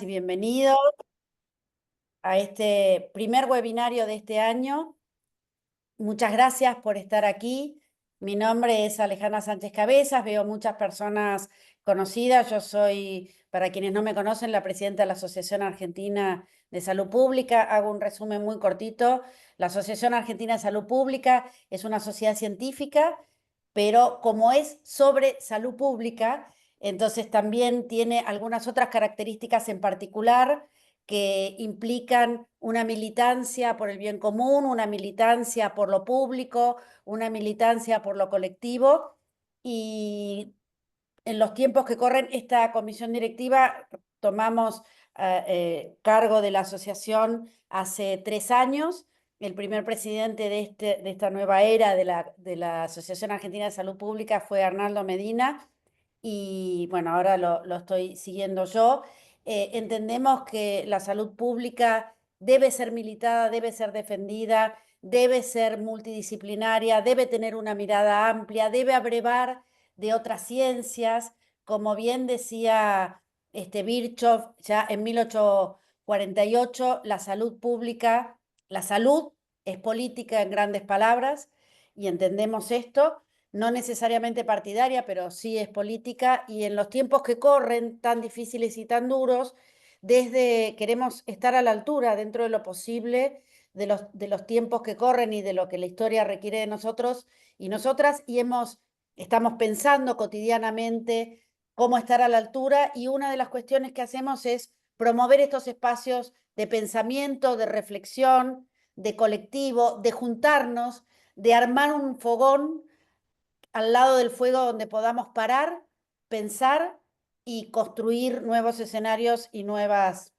Y bienvenidos a este primer webinario de este año. Muchas gracias por estar aquí. Mi nombre es Alejandra Sánchez Cabezas, veo muchas personas conocidas. Yo soy, para quienes no me conocen, la presidenta de la Asociación Argentina de Salud Pública. Hago un resumen muy cortito. La Asociación Argentina de Salud Pública es una sociedad científica, pero como es sobre salud pública, entonces también tiene algunas otras características en particular que implican una militancia por el bien común, una militancia por lo público, una militancia por lo colectivo. Y en los tiempos que corren, esta comisión directiva tomamos cargo de la asociación hace 3 años. El primer presidente de esta nueva era de la Asociación Argentina de Salud Pública fue Arnaldo Medina, y bueno, ahora lo estoy siguiendo yo. Entendemos que la salud pública debe ser militada, debe ser defendida, debe ser multidisciplinaria, debe tener una mirada amplia, debe abrevar de otras ciencias. Como bien decía Virchow ya en 1848, la salud pública, la salud es política en grandes palabras, y entendemos esto, no necesariamente partidaria, pero sí es política. Y en los tiempos que corren, tan difíciles y tan duros, queremos estar a la altura, dentro de lo posible, de los tiempos que corren y de lo que la historia requiere de nosotros y nosotras, y estamos pensando cotidianamente cómo estar a la altura, y una de las cuestiones que hacemos es promover estos espacios de pensamiento, de reflexión, de colectivo, de juntarnos, de armar un fogón al lado del fuego donde podamos parar, pensar y construir nuevos escenarios y nuevas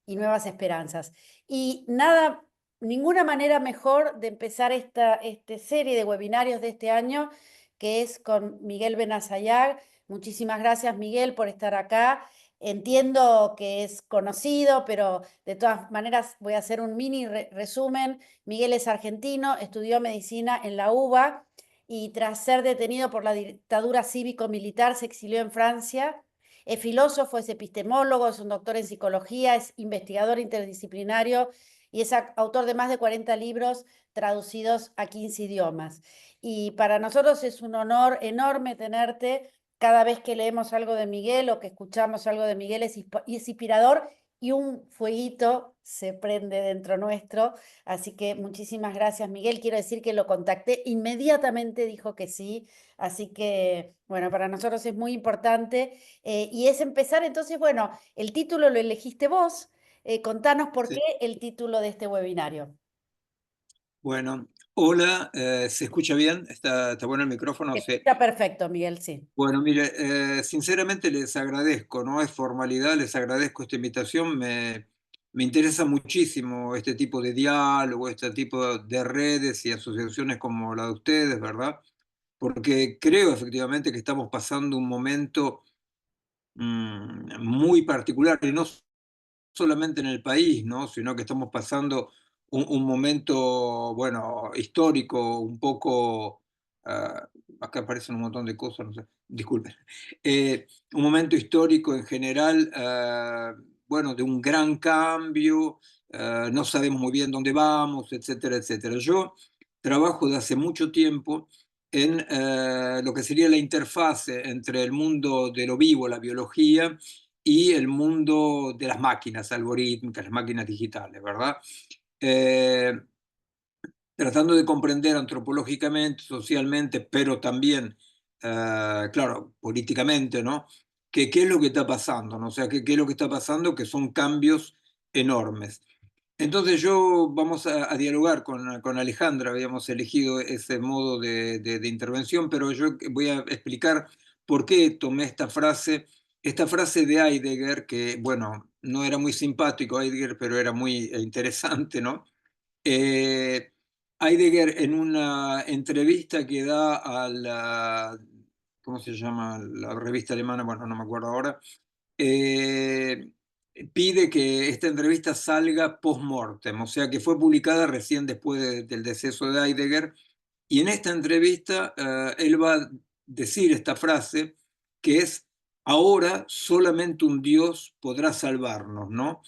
esperanzas. Y nada, ninguna manera mejor de empezar esta serie de webinarios de este año, que es con Miguel Benazayag. Muchísimas gracias, Miguel, por estar acá. Entiendo que es conocido, pero de todas maneras voy a hacer un mini resumen. Miguel es argentino, estudió medicina en la UBA y tras ser detenido por la dictadura cívico-militar se exilió en Francia. Es filósofo, es epistemólogo, es un doctor en psicología, es investigador interdisciplinario y es autor de más de 40 libros traducidos a 15 idiomas. Y para nosotros es un honor enorme tenerte. Cada vez que leemos algo de Miguel o que escuchamos algo de Miguel es inspirador, y un fueguito se prende dentro nuestro. Así que muchísimas gracias, Miguel. Quiero decir que lo contacté, inmediatamente dijo que sí. Así que, bueno, para nosotros es muy importante. Y es empezar, entonces, bueno, el título lo elegiste vos. Contanos por qué Sí. el título de este webinario. Bueno, hola, ¿se escucha bien? ¿Está bueno el micrófono? Sí. Está perfecto, Miguel, sí. Bueno, mire, sinceramente les agradezco, no es formalidad, les agradezco esta invitación, me interesa muchísimo este tipo de diálogo, este tipo de redes y asociaciones como la de ustedes, ¿verdad? Porque creo efectivamente que estamos pasando un momento muy particular, y no solamente en el país, ¿no? Sino que estamos pasando un momento, bueno, histórico, un poco, acá aparecen un montón de cosas, no sé, disculpen. Un momento histórico en general, bueno, de un gran cambio, no sabemos muy bien dónde vamos, etcétera, etcétera. Yo trabajo de hace mucho tiempo en lo que sería la interfase entre el mundo de lo vivo, la biología, y el mundo de las máquinas algorítmicas, las máquinas digitales, ¿verdad? Eh, Tratando de comprender antropológicamente, socialmente, pero también, claro, políticamente, ¿no? ¿Qué es lo que está pasando? ¿No? O sea, ¿qué es lo que está pasando? Que son cambios enormes. Entonces vamos a dialogar con Alejandra, habíamos elegido ese modo de intervención, pero yo voy a explicar por qué tomé esta frase de Heidegger, que, bueno, no era muy simpático Heidegger, pero era muy interesante, ¿no? Eh, Heidegger, en una entrevista que da a la, ¿cómo se llama? La revista alemana, bueno, no me acuerdo ahora, eh, pide que esta entrevista salga post-mortem, o sea que fue publicada recién después del deceso de Heidegger, y en esta entrevista él va a decir esta frase que es: ahora solamente un Dios podrá salvarnos, ¿no?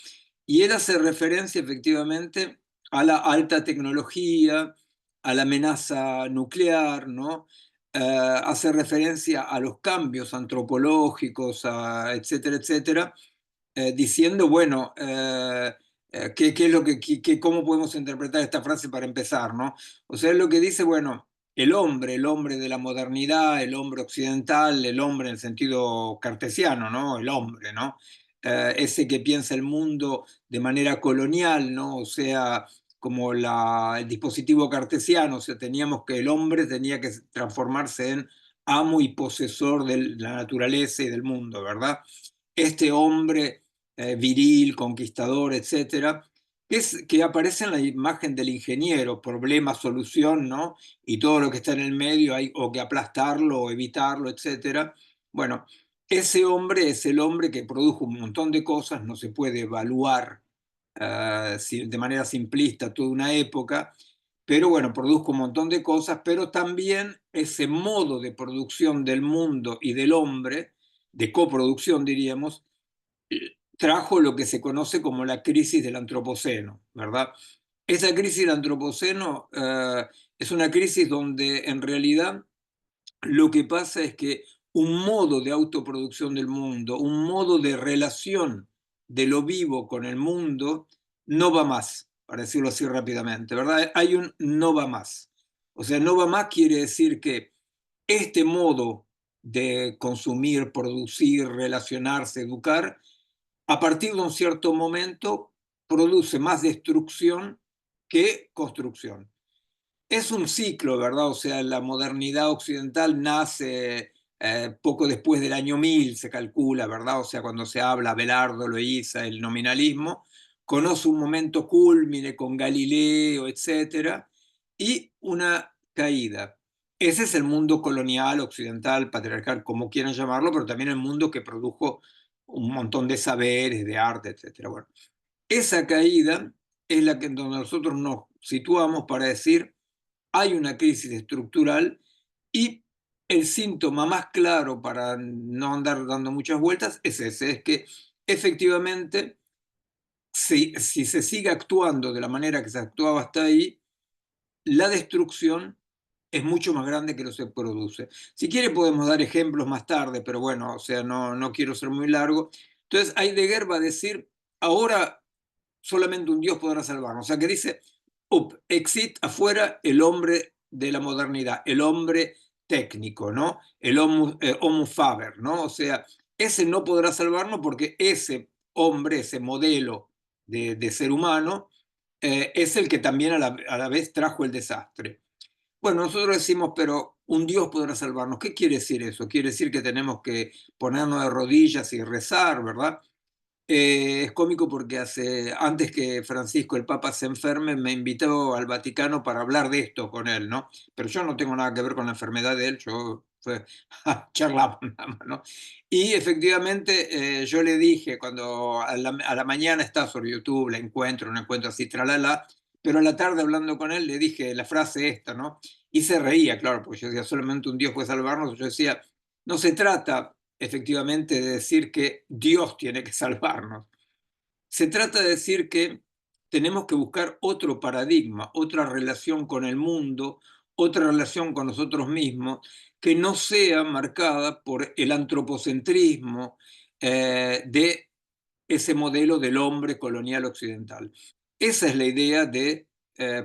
Y él hace referencia efectivamente a la alta tecnología, a la amenaza nuclear, ¿no? Hace referencia a los cambios antropológicos, etcétera, etcétera, diciendo, bueno, qué es lo cómo podemos interpretar esta frase para empezar, ¿no? O sea, es lo que dice, bueno, el hombre de la modernidad, el hombre occidental, el hombre en el sentido cartesiano, ¿no? El hombre, ¿no? Ese que piensa el mundo de manera colonial, ¿no? O sea, como el dispositivo cartesiano, o sea, el hombre tenía que transformarse en amo y posesor de la naturaleza y del mundo, ¿verdad? Este hombre viril, conquistador, etcétera, que aparece en la imagen del ingeniero, problema, solución, ¿no? Y todo lo que está en el medio hay o que aplastarlo o evitarlo, etcétera. Bueno, ese hombre es el hombre que produjo un montón de cosas, no se puede evaluar de manera simplista toda una época, pero bueno, produjo un montón de cosas, pero también ese modo de producción del mundo y del hombre, de coproducción diríamos, trajo lo que se conoce como la crisis del antropoceno, ¿verdad? Esa crisis del antropoceno es una crisis donde en realidad lo que pasa es que un modo de autoproducción del mundo, un modo de relación de lo vivo con el mundo, no va más, para decirlo así rápidamente, ¿verdad? Hay un no va más. O sea, no va más quiere decir que este modo de consumir, producir, relacionarse, educar, a partir de un cierto momento produce más destrucción que construcción. Es un ciclo, ¿verdad? O sea, la modernidad occidental nace poco después del año 1000, se calcula, ¿verdad? O sea, cuando se habla Abelardo, Loíza, el nominalismo, conoce un momento cúlmine con Galileo, etcétera, y una caída. Ese es el mundo colonial, occidental, patriarcal, como quieran llamarlo, pero también el mundo que produjo un montón de saberes, de arte, etcétera. Bueno, esa caída es la que donde nosotros nos situamos para decir hay una crisis estructural y el síntoma más claro para no andar dando muchas vueltas es ese, es que efectivamente si se sigue actuando de la manera que se actuaba hasta ahí, la destrucción es mucho más grande que lo que se produce. Si quiere podemos dar ejemplos más tarde, pero bueno, o sea, no quiero ser muy largo. Entonces Heidegger va a decir, ahora solamente un Dios podrá salvarnos. O sea, que dice, exit afuera el hombre de la modernidad, el hombre técnico, ¿no? El homo faber, ¿no? O sea, ese no podrá salvarnos porque ese hombre, ese modelo de ser humano, es el que también a la vez trajo el desastre. Bueno, nosotros decimos, pero un Dios podrá salvarnos. ¿Qué quiere decir eso? Quiere decir que tenemos que ponernos de rodillas y rezar, ¿verdad? Es cómico porque antes que Francisco, el Papa, se enferme, me invitó al Vaticano para hablar de esto con él, ¿no? Pero yo no tengo nada que ver con la enfermedad de él, charlamos nada más, ¿no? Y efectivamente yo le dije, cuando a la mañana está sobre YouTube, la encuentro, un encuentro así, tralala, pero a la tarde hablando con él le dije la frase esta, ¿no? Y se reía, claro, porque yo decía, solamente un Dios puede salvarnos. Yo decía, no se trata efectivamente de decir que Dios tiene que salvarnos. Se trata de decir que tenemos que buscar otro paradigma, otra relación con el mundo, otra relación con nosotros mismos, que no sea marcada por el antropocentrismo de ese modelo del hombre colonial occidental. Esa es la idea de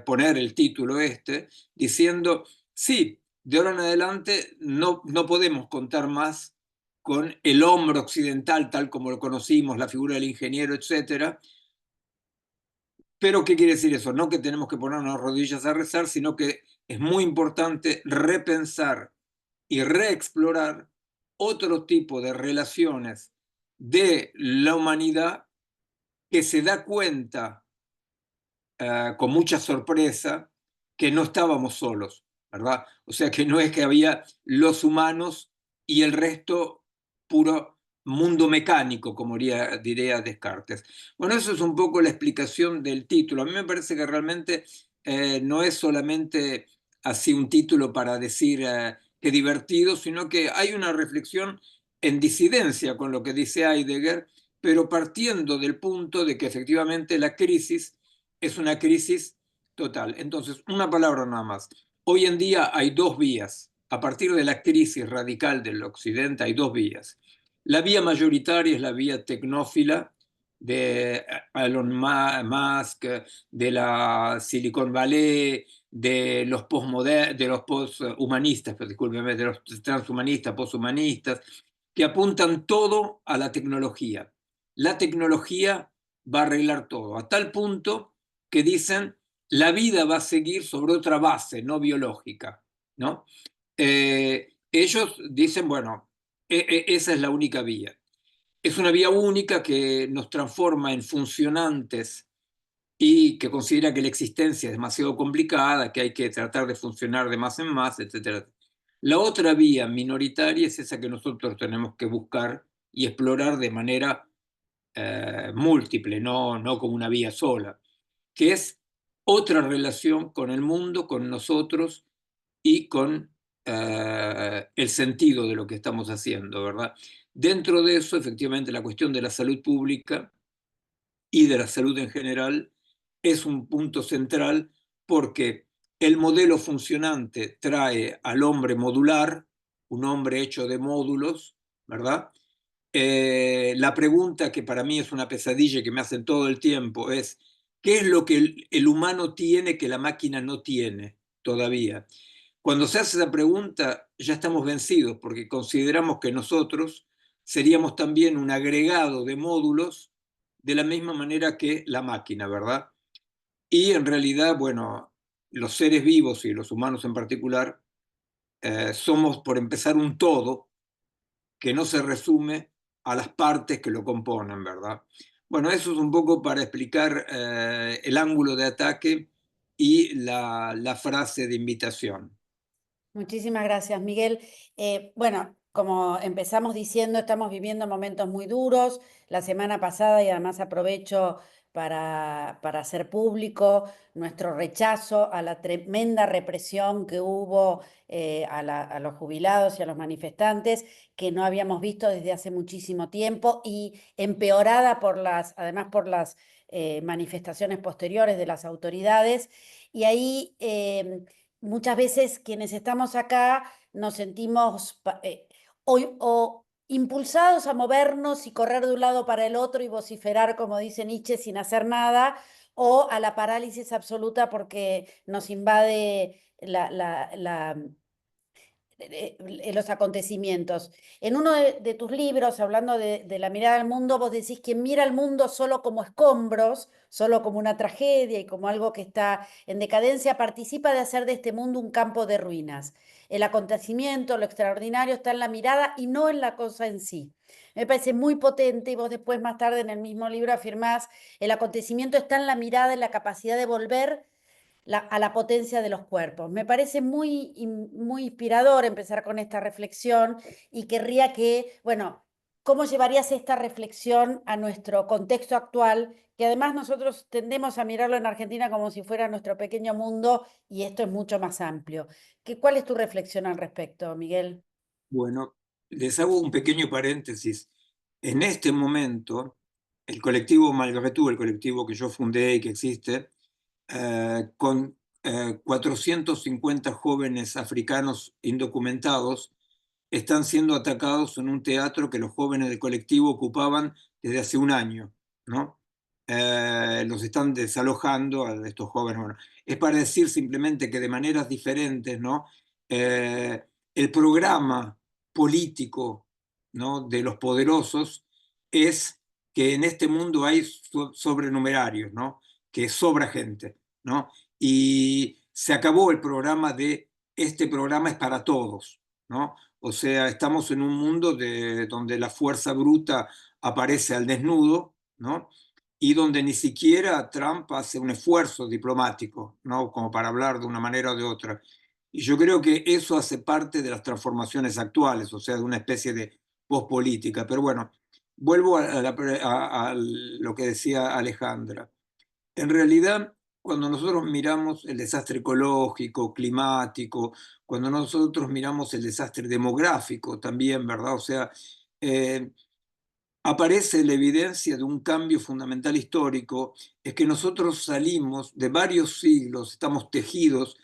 poner el título este, diciendo, sí, de ahora en adelante no podemos contar más con el hombre occidental tal como lo conocimos, la figura del ingeniero, etcétera. Pero, ¿qué quiere decir eso? No que tenemos que ponernos rodillas a rezar, sino que es muy importante repensar y reexplorar otro tipo de relaciones de la humanidad que se da cuenta con mucha sorpresa que no estábamos solos, ¿verdad? O sea, que no es que había los humanos y el resto puro mundo mecánico, como diría Descartes. Bueno, eso es un poco la explicación del título. A mí me parece que realmente no es solamente así un título para decir qué divertido, sino que hay una reflexión en disidencia con lo que dice Heidegger, pero partiendo del punto de que efectivamente la crisis es una crisis total. Entonces, una palabra nada más. Hoy en día hay dos vías. A partir de la crisis radical del Occidente hay dos vías. La vía mayoritaria es la vía tecnófila de Elon Musk, de la Silicon Valley, de los posthumanistas, discúlpeme, de los transhumanistas, posthumanistas, que apuntan todo a la tecnología. La tecnología va a arreglar todo, a tal punto que dicen la vida va a seguir sobre otra base, no biológica, ¿no? Ellos dicen, bueno, esa es la única vía. Es una vía única que nos transforma en funcionantes y que considera que la existencia es demasiado complicada, que hay que tratar de funcionar de más en más, etc. La otra vía minoritaria es esa que nosotros tenemos que buscar y explorar de manera múltiple, no como una vía sola, que es otra relación con el mundo, con nosotros y con el sentido de lo que estamos haciendo, ¿verdad? Dentro de eso, efectivamente, la cuestión de la salud pública y de la salud en general es un punto central porque el modelo funcionante trae al hombre modular, un hombre hecho de módulos, ¿verdad? La pregunta que para mí es una pesadilla que me hacen todo el tiempo es, ¿qué es lo que el humano tiene que la máquina no tiene todavía? Cuando se hace esa pregunta ya estamos vencidos porque consideramos que nosotros seríamos también un agregado de módulos de la misma manera que la máquina, ¿verdad? Y en realidad, bueno, los seres vivos y los humanos en particular somos, por empezar, un todo que no se resume a las partes que lo componen, ¿verdad? Bueno, eso es un poco para explicar el ángulo de ataque y la frase de invitación. Muchísimas gracias, Miguel. Bueno, como empezamos diciendo, estamos viviendo momentos muy duros. La semana pasada, y además aprovecho para hacer público nuestro rechazo a la tremenda represión que hubo a los jubilados y a los manifestantes, que no habíamos visto desde hace muchísimo tiempo y empeorada además por las manifestaciones posteriores de las autoridades. Y ahí muchas veces quienes estamos acá nos sentimos o impulsados a movernos y correr de un lado para el otro y vociferar, como dice Nietzsche, sin hacer nada, o a la parálisis absoluta porque nos invade los acontecimientos. En uno de tus libros, hablando de la mirada al mundo, vos decís que mira al mundo solo como escombros, solo como una tragedia y como algo que está en decadencia, participa de hacer de este mundo un campo de ruinas. El acontecimiento, lo extraordinario está en la mirada y no en la cosa en sí. Me parece muy potente y vos después más tarde en el mismo libro afirmás, el acontecimiento está en la mirada, en la capacidad de volver a la potencia de los cuerpos. Me parece muy inspirador empezar con esta reflexión y querría que, bueno, ¿cómo llevarías esta reflexión a nuestro contexto actual? Que además nosotros tendemos a mirarlo en Argentina como si fuera nuestro pequeño mundo y esto es mucho más amplio. ¿Cuál es tu reflexión al respecto, Miguel? Bueno, les hago un pequeño paréntesis. En este momento, el colectivo Malgré Tout, el colectivo que yo fundé y que existe, con 450 jóvenes africanos indocumentados, están siendo atacados en un teatro que los jóvenes del colectivo ocupaban desde hace un año, ¿no? Los están desalojando a estos jóvenes. Bueno, es para decir simplemente que de maneras diferentes, ¿no? El programa político, ¿no? de los poderosos es que en este mundo hay sobrenumerarios, ¿no? Que sobra gente, ¿no? Y se acabó el programa de este programa es para todos, ¿no? O sea, estamos en un mundo donde la fuerza bruta aparece al desnudo, ¿no? Y donde ni siquiera Trump hace un esfuerzo diplomático, ¿no? Como para hablar de una manera o de otra. Y yo creo que eso hace parte de las transformaciones actuales, o sea, de una especie de pospolítica. Pero bueno, vuelvo a lo que decía Alejandra. En realidad, cuando nosotros miramos el desastre ecológico, climático, cuando nosotros miramos el desastre demográfico también, ¿verdad? O sea, aparece la evidencia de un cambio fundamental histórico, es que nosotros salimos de varios siglos, estamos tejidos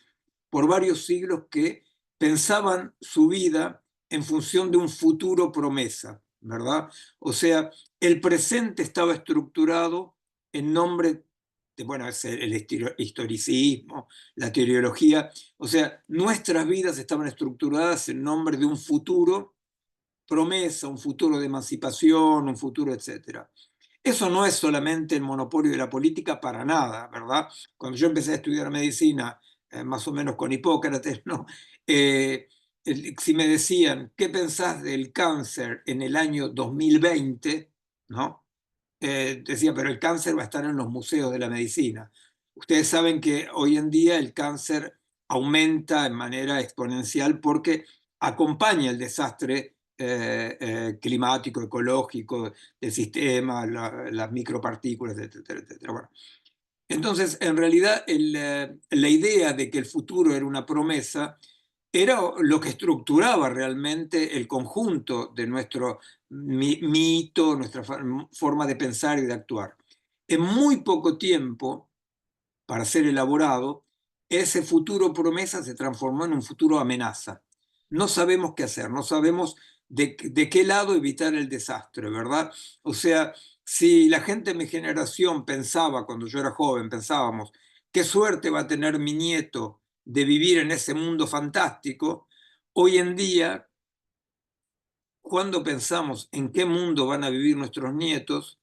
por varios siglos que pensaban su vida en función de un futuro promesa, ¿verdad? O sea, el presente estaba estructurado en nombre de, bueno, es el historicismo, la teología, o sea, nuestras vidas estaban estructuradas en nombre de un futuro promesa, un futuro de emancipación, un futuro, etcétera. Eso no es solamente el monopolio de la política para nada, ¿verdad? Cuando yo empecé a estudiar medicina, más o menos con Hipócrates, ¿no? Eh, si me decían, ¿qué pensás del cáncer en el año 2020? ¿No? Decía, pero el cáncer va a estar en los museos de la medicina. Ustedes saben que hoy en día el cáncer aumenta de manera exponencial porque acompaña el desastre climático, ecológico del sistema, las micropartículas, etcétera, etcétera. Bueno, entonces, en realidad, la idea de que el futuro era una promesa era lo que estructuraba realmente el conjunto de nuestro mito, nuestra forma de pensar y de actuar. En muy poco tiempo, para ser elaborado, ese futuro promesa se transformó en un futuro amenaza. No sabemos qué hacer, no sabemos de qué lado evitar el desastre, ¿verdad? O sea, si la gente de mi generación pensaba, cuando yo era joven, pensábamos, qué suerte va a tener mi nieto de vivir en ese mundo fantástico, hoy en día, cuando pensamos en qué mundo van a vivir nuestros nietos,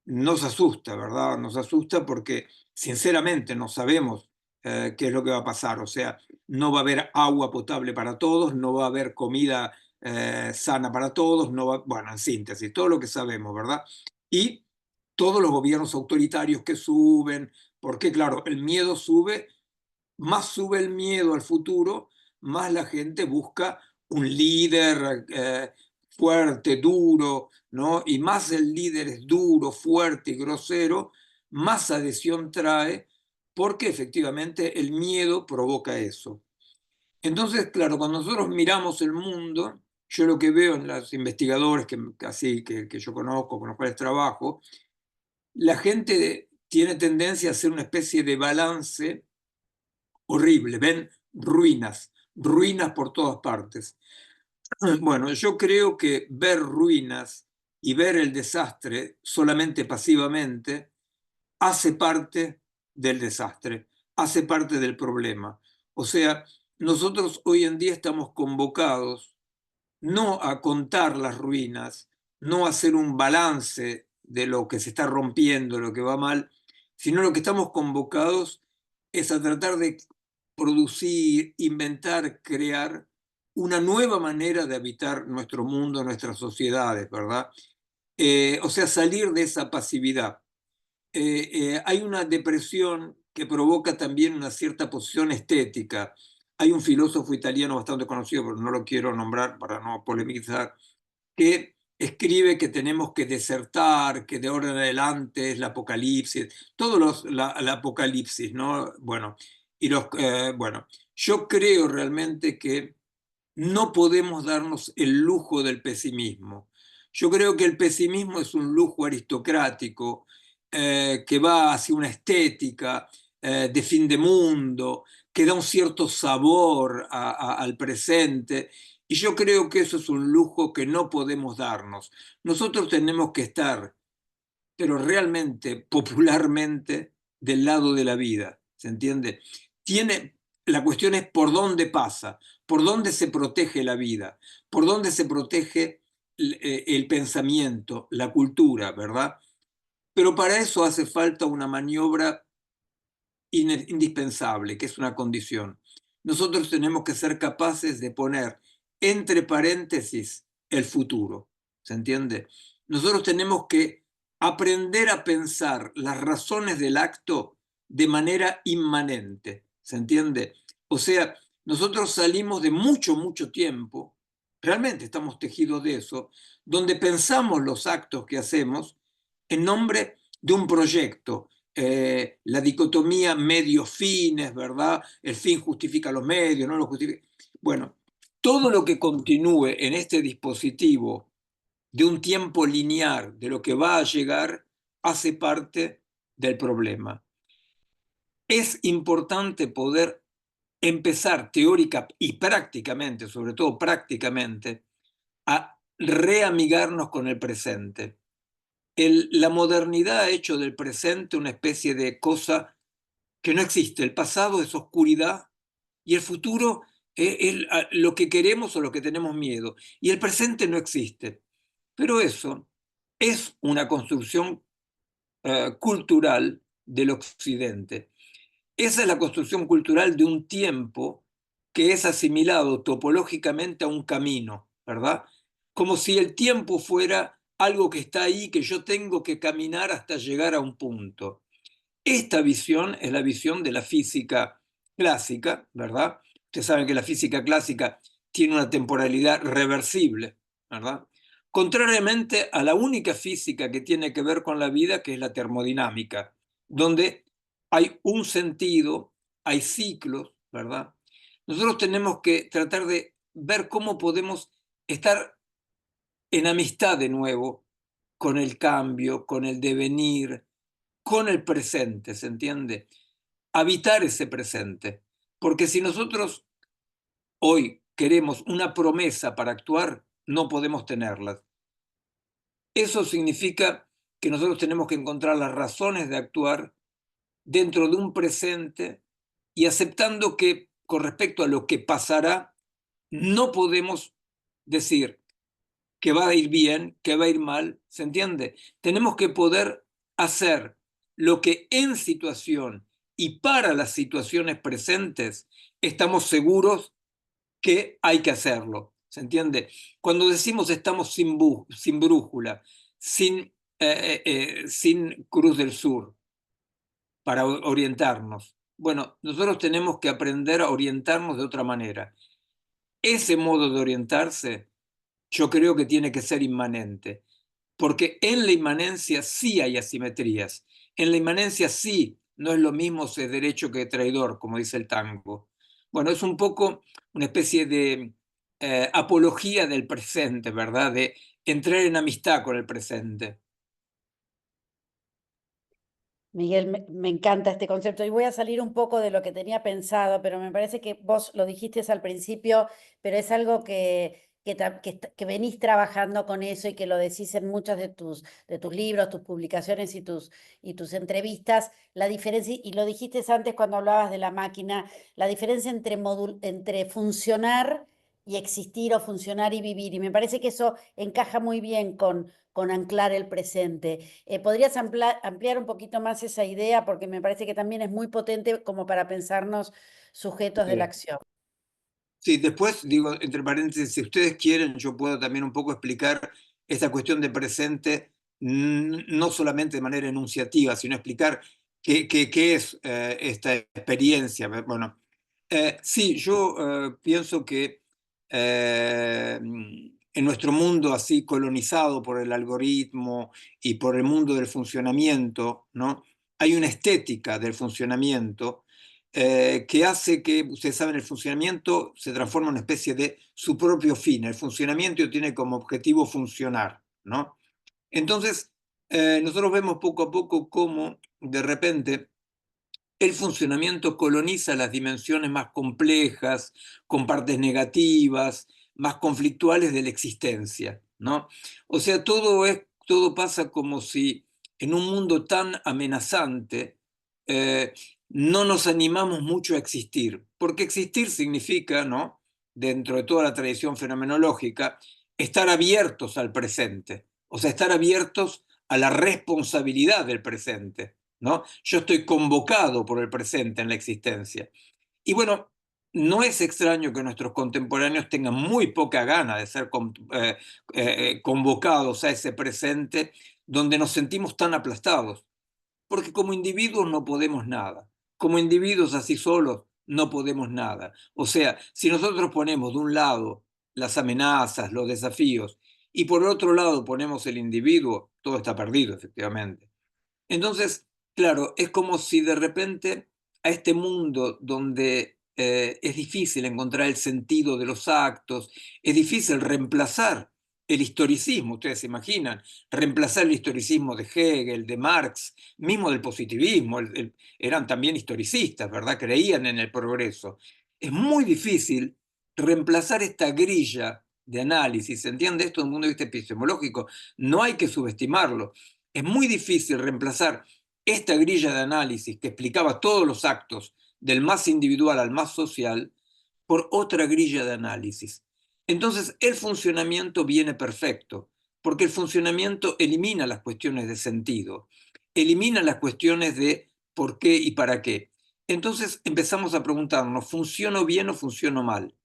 nos asusta, ¿verdad? Nos asusta porque sinceramente no sabemos qué es lo que va a pasar. O sea, no va a haber agua potable para todos, no va a haber comida sana para todos, no va, bueno, en síntesis, todo lo que sabemos, ¿verdad? Y todos los gobiernos autoritarios que suben, porque claro, el miedo sube, más sube el miedo al futuro, más la gente busca un líder fuerte, duro, ¿no? Y más el líder es duro, fuerte y grosero, más adhesión trae, porque efectivamente el miedo provoca eso. Entonces, claro, cuando nosotros miramos el mundo, yo lo que veo en los investigadores que yo conozco, con los cuales trabajo, la gente tiene tendencia a hacer una especie de balance horrible, ven ruinas, ruinas por todas partes. Bueno, yo creo que ver ruinas y ver el desastre solamente pasivamente hace parte del desastre, hace parte del problema. O sea, nosotros hoy en día estamos convocados no a contar las ruinas, no a hacer un balance de lo que se está rompiendo, lo que va mal, sino lo que estamos convocados es a tratar de producir, inventar, crear una nueva manera de habitar nuestro mundo, nuestras sociedades, ¿verdad? O sea, salir de esa pasividad. Hay una depresión que provoca también una cierta posición estética. Hay un filósofo italiano bastante conocido, pero no lo quiero nombrar para no polemizar, que escribe que tenemos que desertar, que de ahora en adelante es la apocalipsis, la apocalipsis, ¿no? Bueno, bueno, yo creo realmente que no podemos darnos el lujo del pesimismo. Yo creo que el pesimismo es un lujo aristocrático que va hacia una estética de fin de mundo, que da un cierto sabor al presente. Y yo creo que eso es un lujo que no podemos darnos. Nosotros tenemos que estar, pero realmente, popularmente, del lado de la vida. ¿Se entiende? La cuestión es por dónde pasa, por dónde se protege la vida, por dónde se protege el pensamiento, la cultura, ¿verdad? Pero para eso hace falta una maniobra indispensable, que es una condición. Nosotros tenemos que ser capaces de poner entre paréntesis el futuro, ¿se entiende? Nosotros tenemos que aprender a pensar las razones del acto de manera inmanente, ¿se entiende? O sea, nosotros salimos de mucho, mucho tiempo, realmente estamos tejidos de eso, donde pensamos los actos que hacemos en nombre de un proyecto, la dicotomía medios-fines, ¿verdad? El fin justifica los medios, no los justifica. Bueno, todo lo que continúe en este dispositivo de un tiempo lineal, de lo que va a llegar, hace parte del problema. Es importante poder empezar teórica y prácticamente, sobre todo prácticamente, a reamigarnos con el presente. La modernidad ha hecho del presente una especie de cosa que no existe. El pasado es oscuridad y el futuro es lo que queremos o lo que tenemos miedo. Y el presente no existe. Pero eso es una construcción cultural del Occidente. Esa es la construcción cultural de un tiempo que es asimilado topológicamente a un camino, ¿verdad? Como si el tiempo fuera algo que está ahí, que yo tengo que caminar hasta llegar a un punto. Esta visión es la visión de la física clásica, ¿verdad? Ustedes saben que la física clásica tiene una temporalidad reversible, ¿verdad? Contrariamente a la única física que tiene que ver con la vida, que es la termodinámica, donde hay un sentido, hay ciclos, ¿verdad? Nosotros tenemos que tratar de ver cómo podemos estar en amistad de nuevo con el cambio, con el devenir, con el presente, ¿se entiende? Habitar ese presente. Porque si nosotros hoy queremos una promesa para actuar, no podemos tenerla. Eso significa que nosotros tenemos que encontrar las razones de actuar dentro de un presente y aceptando que con respecto a lo que pasará, no podemos decir que va a ir bien, que va a ir mal, ¿se entiende? Tenemos que poder hacer lo que en situación y para las situaciones presentes estamos seguros que hay que hacerlo, ¿se entiende? Cuando decimos estamos sin brújula, sin Cruz del Sur para orientarnos, bueno, nosotros tenemos que aprender a orientarnos de otra manera. Ese modo de orientarse yo creo que tiene que ser inmanente, porque en la inmanencia sí hay asimetrías. En la inmanencia sí no es lo mismo ser derecho que traidor, como dice el tango. Bueno, es un poco una especie de apología del presente, ¿verdad? De entrar en amistad con el presente. Miguel, me encanta este concepto y voy a salir un poco de lo que tenía pensado, pero me parece que vos lo dijiste al principio, pero es algo que venís trabajando con eso y que lo decís en muchos de tus libros, tus publicaciones y tus entrevistas, la diferencia, y lo dijiste antes cuando hablabas de la máquina, la diferencia entre funcionar y existir o funcionar y vivir. Y me parece que eso encaja muy bien con anclar el presente. ¿Podrías ampliar un poquito más esa idea? Porque me parece que también es muy potente como para pensarnos sujetos de la Sí. acción. Sí, después digo, entre paréntesis, si ustedes quieren, yo puedo también un poco explicar esta cuestión de presente, no solamente de manera enunciativa, sino explicar qué es esta experiencia. Bueno, sí, yo pienso que en nuestro mundo así colonizado por el algoritmo y por el mundo del funcionamiento, ¿no? Hay una estética del funcionamiento que hace que, ustedes saben, el funcionamiento se transforma en una especie de su propio fin. El funcionamiento tiene como objetivo funcionar, ¿no? Entonces, nosotros vemos poco a poco cómo de repente el funcionamiento coloniza las dimensiones más complejas, con partes negativas, más conflictuales de la existencia, ¿no? O sea, todo pasa como si en un mundo tan amenazante eh, no nos animamos mucho a existir, porque existir significa, ¿no? Dentro de toda la tradición fenomenológica, estar abiertos al presente, o sea, estar abiertos a la responsabilidad del presente. ¿No? Yo estoy convocado por el presente en la existencia. Y bueno, no es extraño que nuestros contemporáneos tengan muy poca gana de ser convocados a ese presente donde nos sentimos tan aplastados, porque como individuos no podemos nada, como individuos así solos no podemos nada. O sea, si nosotros ponemos de un lado las amenazas, los desafíos, y por el otro lado ponemos el individuo, todo está perdido, efectivamente. Entonces, claro, es como si de repente a este mundo donde es difícil encontrar el sentido de los actos, es difícil reemplazar el historicismo, ustedes se imaginan, reemplazar el historicismo de Hegel, de Marx, mismo del positivismo, eran también historicistas, ¿verdad? Creían en el progreso. Es muy difícil reemplazar esta grilla de análisis, ¿se entiende esto desde un punto de vista epistemológico? No hay que subestimarlo. Es muy difícil reemplazar esta grilla de análisis que explicaba todos los actos del más individual al más social por otra grilla de análisis. Entonces, el funcionamiento viene perfecto, porque el funcionamiento elimina las cuestiones de sentido, elimina las cuestiones de por qué y para qué. Entonces empezamos a preguntarnos, ¿funciono bien o funciono mal?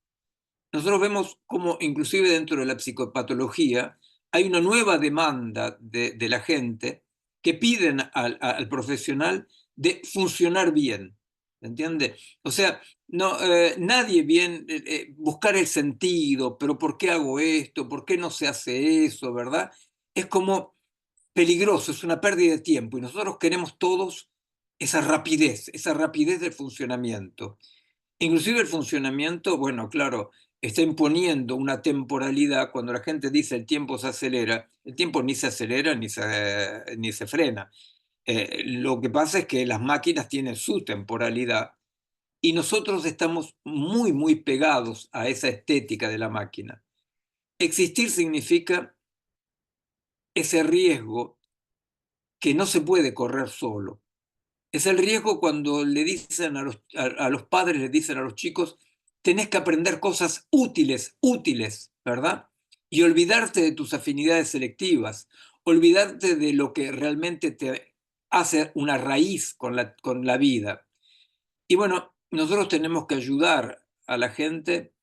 Nosotros vemos cómo inclusive dentro de la psicopatología hay una nueva demanda de la gente que piden al profesional de funcionar bien, ¿entiende? O sea, no, nadie bien, buscar el sentido, pero ¿por qué hago esto? ¿Por qué no se hace eso? ¿Verdad? Es como peligroso, es una pérdida de tiempo y nosotros queremos todos esa rapidez del funcionamiento. Inclusive el funcionamiento, bueno, claro, está imponiendo una temporalidad. Cuando la gente dice el tiempo se acelera, el tiempo ni se acelera ni se frena. Lo que pasa es que las máquinas tienen su temporalidad y nosotros estamos muy, muy pegados a esa estética de la máquina. Existir significa ese riesgo que no se puede correr solo. Es el riesgo cuando le dicen a los padres, le dicen a los chicos, tenés que aprender cosas útiles, útiles, ¿verdad? Y olvidarte de tus afinidades selectivas, olvidarte de lo que realmente te hace una raíz con la vida. Y bueno, nosotros tenemos que ayudar a la gente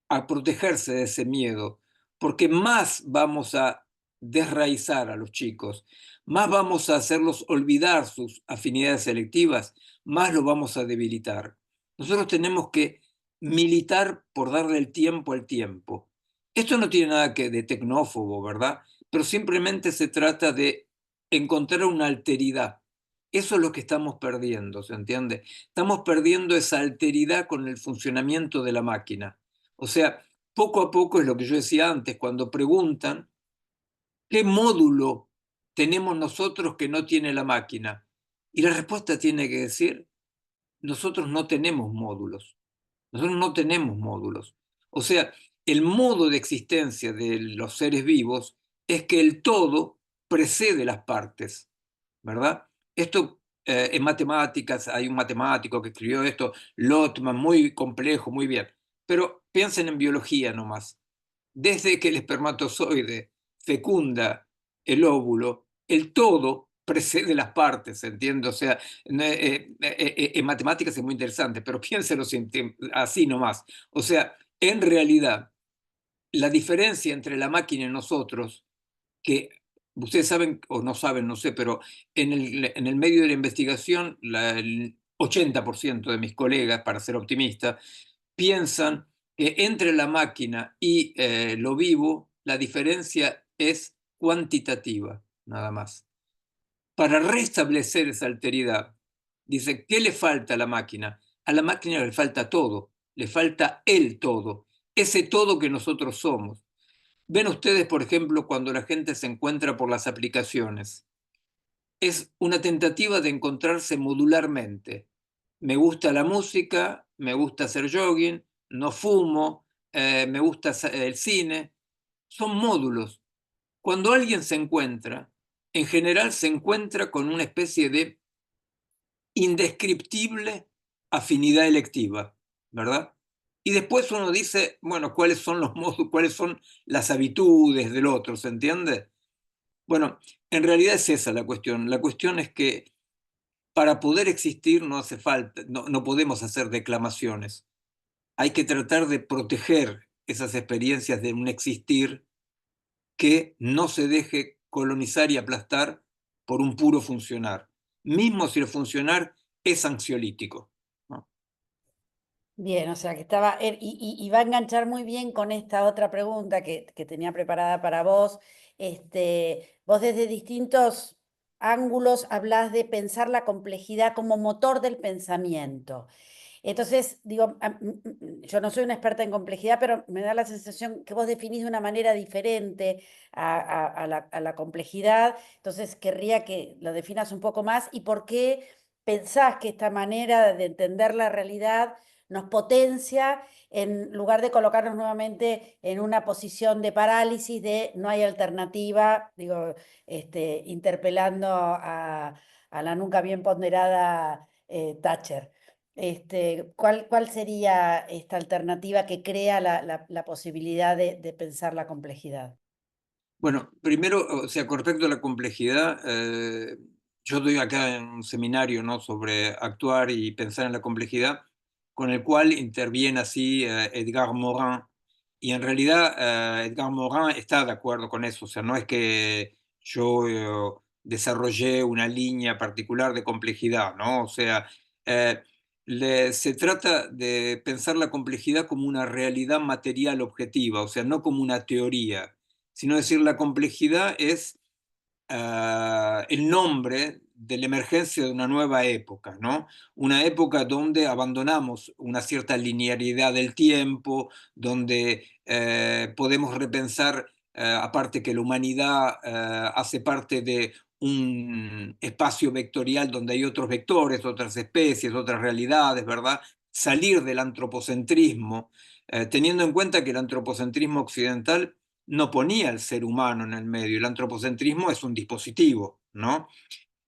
a protegerse de ese miedo, porque más vamos a desraizar a los chicos, más vamos a hacerlos olvidar sus afinidades selectivas, más los vamos a debilitar. Nosotros tenemos que militar por darle el tiempo al tiempo. Esto no tiene nada que de tecnófobo, ¿verdad? Pero simplemente se trata de encontrar una alteridad. Eso es lo que estamos perdiendo, ¿se entiende? Estamos perdiendo esa alteridad con el funcionamiento de la máquina. O sea, poco a poco es lo que yo decía antes, cuando preguntan, ¿qué módulo tenemos nosotros que no tiene la máquina? Y la respuesta tiene que decir, nosotros no tenemos módulos. Nosotros no tenemos módulos. O sea, el modo de existencia de los seres vivos es que el todo precede las partes, ¿verdad? Esto en matemáticas, hay un matemático que escribió esto, Lotman, muy complejo, muy bien. Pero piensen en biología nomás. Desde que el espermatozoide fecunda el óvulo, el todo precede las partes, ¿entiende? O sea, en matemáticas es muy interesante, pero piénselo así nomás. O sea, en realidad, la diferencia entre la máquina y nosotros, que ustedes saben o no saben, no sé, pero en el medio de la investigación, el 80% de mis colegas, para ser optimista, piensan que entre la máquina y lo vivo, la diferencia es cuantitativa, nada más. Para restablecer esa alteridad, dice, ¿qué le falta a la máquina? A la máquina le falta todo, le falta el todo, ese todo que nosotros somos. Ven ustedes, por ejemplo, cuando la gente se encuentra por las aplicaciones. Es una tentativa de encontrarse modularmente. Me gusta la música, me gusta hacer jogging, no fumo, me gusta el cine. Son módulos. Cuando alguien se encuentra, en general se encuentra con una especie de indescriptible afinidad electiva, ¿verdad? Y después uno dice, bueno, ¿cuáles son los modos, cuáles son las habitudes del otro, ¿se entiende? Bueno, en realidad es esa la cuestión. La cuestión es que para poder existir no hace falta, no podemos hacer declamaciones. Hay que tratar de proteger esas experiencias de un existir que no se deje colonizar y aplastar por un puro funcionar, mismo si el funcionar es ansiolítico, ¿no? Bien, o sea que estaba, y va a enganchar muy bien con esta otra pregunta que tenía preparada para vos. Vos desde distintos ángulos hablás de pensar la complejidad como motor del pensamiento. Entonces, digo, yo no soy una experta en complejidad, pero me da la sensación que vos definís de una manera diferente a la complejidad. Entonces, querría que lo definas un poco más y por qué pensás que esta manera de entender la realidad nos potencia en lugar de colocarnos nuevamente en una posición de parálisis, de no hay alternativa, digo, interpelando a la nunca bien ponderada Thatcher. ¿Cuál sería esta alternativa que crea la posibilidad de pensar la complejidad? Bueno, primero, o sea, con respecto a la complejidad, yo doy acá en un seminario, ¿no?, sobre actuar y pensar en la complejidad, con el cual interviene así Edgar Morin. Y en realidad Edgar Morin está de acuerdo con eso, o sea, no es que yo desarrollé una línea particular de complejidad, ¿no? O sea, eh, se trata de pensar la complejidad como una realidad material objetiva, o sea, no como una teoría, sino decir la complejidad es el nombre de la emergencia de una nueva época, ¿no? Una época donde abandonamos una cierta linealidad del tiempo, donde podemos repensar, aparte que la humanidad hace parte de un espacio vectorial donde hay otros vectores, otras especies, otras realidades, ¿verdad? Salir del antropocentrismo, teniendo en cuenta que el antropocentrismo occidental no ponía al ser humano en el medio. El antropocentrismo es un dispositivo, ¿no?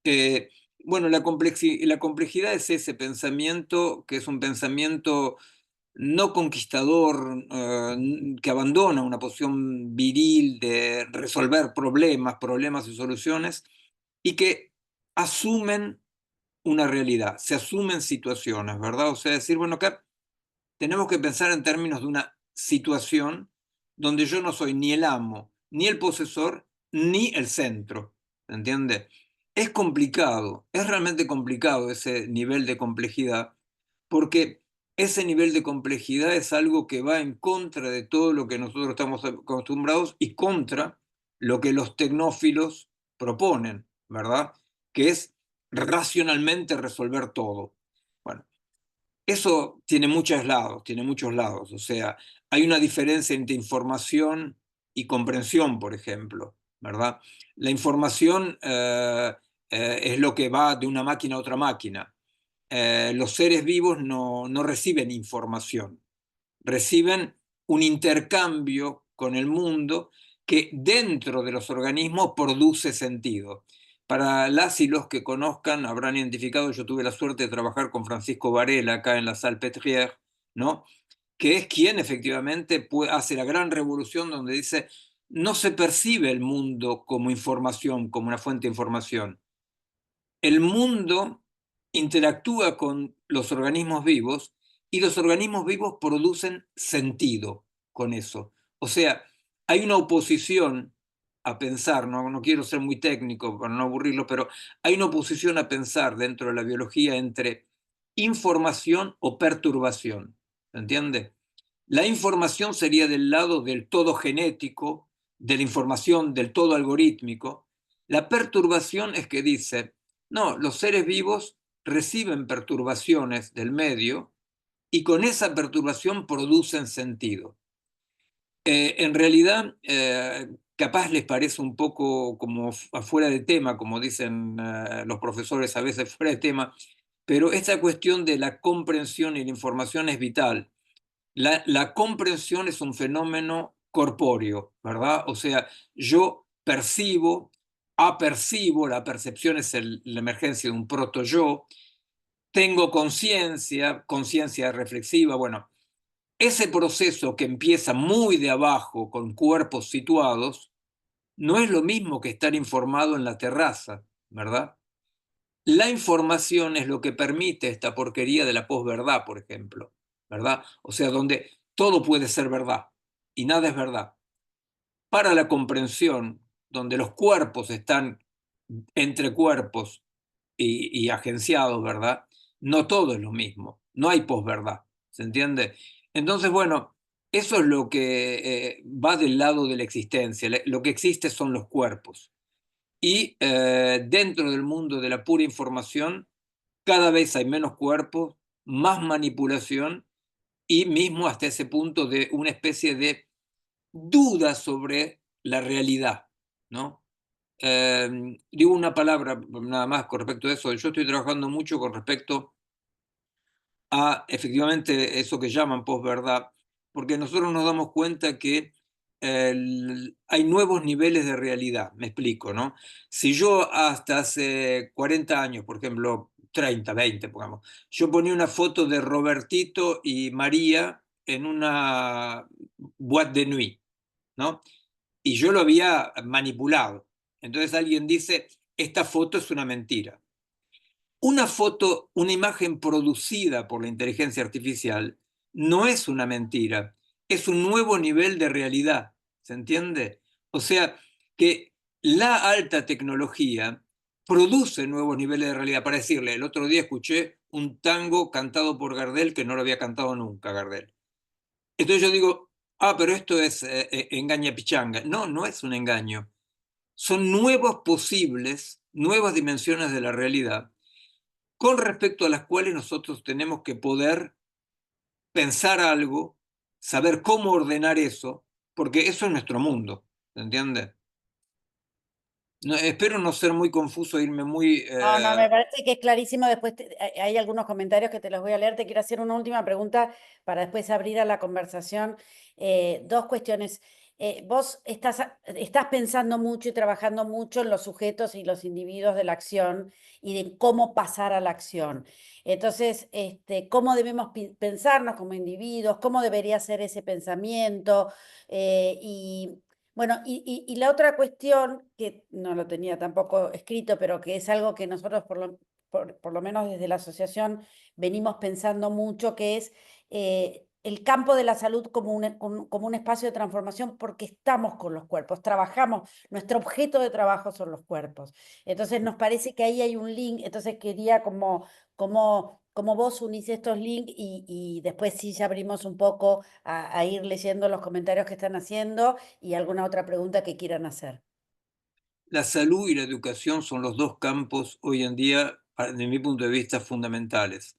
Eh, bueno, la complejidad es ese pensamiento que es un pensamiento no conquistador, que abandona una posición viril de resolver problemas y soluciones, y que asumen una realidad, se asumen situaciones, ¿verdad? O sea, decir, bueno, acá tenemos que pensar en términos de una situación donde yo no soy ni el amo, ni el posesor, ni el centro. ¿Entiende? Es complicado, es realmente complicado ese nivel de complejidad, porque ese nivel de complejidad es algo que va en contra de todo lo que nosotros estamos acostumbrados y contra lo que los tecnófilos proponen, ¿verdad? Que es racionalmente resolver todo. Bueno, eso tiene muchos lados, tiene muchos lados. O sea, hay una diferencia entre información y comprensión, por ejemplo, ¿verdad? La información es lo que va de una máquina a otra máquina. Los seres vivos no reciben información, reciben un intercambio con el mundo que dentro de los organismos produce sentido. Para las y los que conozcan, habrán identificado, yo tuve la suerte de trabajar con Francisco Varela acá en la Salpêtrière, ¿no?, que es quien efectivamente hace la gran revolución donde dice, no se percibe el mundo como información, como una fuente de información. El mundo interactúa con los organismos vivos y los organismos vivos producen sentido con eso. O sea, hay una oposición a pensar, no quiero ser muy técnico para no aburrirlo, pero hay una oposición a pensar dentro de la biología entre información o perturbación. ¿Se entiende? La información sería del lado del todo genético, de la información del todo algorítmico. La perturbación es que dice, no, los seres vivos reciben perturbaciones del medio y con esa perturbación producen sentido. En realidad, capaz les parece un poco como afuera de tema, como dicen los profesores a veces fuera de tema, pero esta cuestión de la comprensión y la información es vital. La comprensión es un fenómeno corpóreo, ¿verdad? O sea, yo percibo, apercibo, la percepción es la emergencia de un proto-yo, tengo conciencia, conciencia reflexiva, bueno, ese proceso que empieza muy de abajo con cuerpos situados, no es lo mismo que estar informado en la terraza, ¿verdad? La información es lo que permite esta porquería de la posverdad, por ejemplo, ¿verdad? O sea, donde todo puede ser verdad y nada es verdad. Para la comprensión, donde los cuerpos están entre cuerpos y agenciados, ¿verdad? No todo es lo mismo, no hay posverdad, ¿se entiende? Entonces, bueno, eso es lo que va del lado de la existencia. Lo que existe son los cuerpos. Y dentro del mundo de la pura información, cada vez hay menos cuerpos más manipulación y mismo hasta ese punto de una especie de duda sobre la realidad, ¿no? Digo una palabra nada más con respecto a eso. Yo estoy trabajando mucho con respecto a efectivamente eso que llaman posverdad, porque nosotros nos damos cuenta que hay nuevos niveles de realidad, me explico, ¿no? Si yo hasta hace 40 años, por ejemplo, 30, 20, pongamos, yo ponía una foto de Robertito y María en una boîte de nuit, ¿no? Y yo lo había manipulado. Entonces alguien dice, esta foto es una mentira. Una foto, una imagen producida por la inteligencia artificial, no es una mentira, es un nuevo nivel de realidad, ¿se entiende? O sea, que la alta tecnología produce nuevos niveles de realidad. Para decirle, el otro día escuché un tango cantado por Gardel que no lo había cantado nunca Gardel. Entonces yo digo, pero esto es engaña pichanga. No, no es un engaño. Son nuevos posibles, nuevas dimensiones de la realidad con respecto a las cuales nosotros tenemos que poder pensar algo, saber cómo ordenar eso, porque eso es nuestro mundo, ¿se entiende? No, espero no ser muy confuso, irme muy... No, no, me parece que es clarísimo. Después hay algunos comentarios que te los voy a leer. Te quiero hacer una última pregunta para después abrir a la conversación. Dos cuestiones. Vos estás pensando mucho y trabajando mucho en los sujetos y los individuos de la acción y de cómo pasar a la acción. Entonces, cómo debemos pensarnos como individuos, cómo debería ser ese pensamiento. Y bueno, y la otra cuestión, que no lo tenía tampoco escrito, pero que es algo que nosotros, por lo menos desde la asociación, venimos pensando mucho, que es el campo de la salud como un espacio de transformación, porque estamos con los cuerpos, trabajamos, nuestro objeto de trabajo son los cuerpos. Entonces nos parece que ahí hay un link, entonces quería como vos unís estos links y después sí ya abrimos un poco a ir leyendo los comentarios que están haciendo y alguna otra pregunta que quieran hacer. La salud y la educación son los dos campos hoy en día, desde mi punto de vista, fundamentales,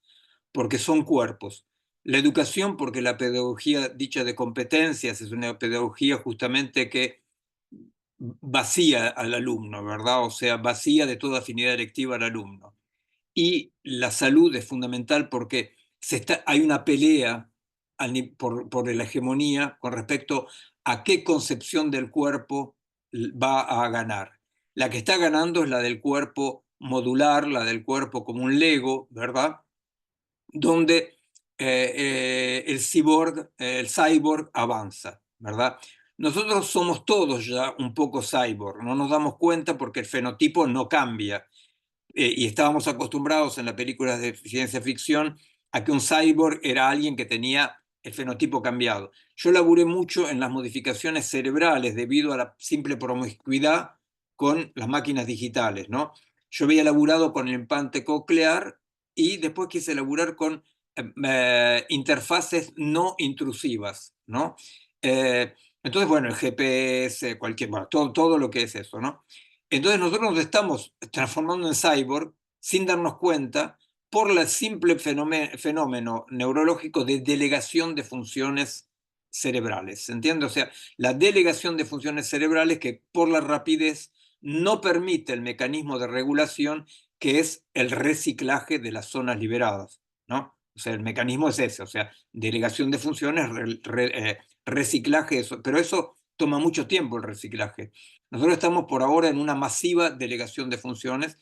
porque son cuerpos. La educación, porque la pedagogía dicha de competencias es una pedagogía justamente que vacía al alumno, ¿verdad? O sea, vacía de toda afinidad electiva al alumno. Y la salud es fundamental porque hay una pelea por la hegemonía con respecto a qué concepción del cuerpo va a ganar. La que está ganando es la del cuerpo modular, la del cuerpo como un Lego, ¿verdad? Donde el cyborg avanza, ¿verdad? Nosotros somos todos ya un poco cyborg, no nos damos cuenta porque el fenotipo no cambia y estábamos acostumbrados en las películas de ciencia ficción a que un cyborg era alguien que tenía el fenotipo cambiado. Yo laburé mucho en las modificaciones cerebrales debido a la simple promiscuidad con las máquinas digitales, ¿no? Yo había laburado con el implante coclear y después quise laburar con interfaces no intrusivas, ¿no? Entonces, bueno, el GPS, bueno, todo lo que es eso, ¿no? Entonces nosotros nos estamos transformando en cyborg sin darnos cuenta por el simple fenómeno neurológico de delegación de funciones cerebrales. ¿Se entiende? O sea, la delegación de funciones cerebrales que por la rapidez no permite el mecanismo de regulación que es el reciclaje de las zonas liberadas, ¿no? O sea, el mecanismo es ese, o sea, delegación de funciones, reciclaje, eso, pero eso toma mucho tiempo el reciclaje. Nosotros estamos por ahora en una masiva delegación de funciones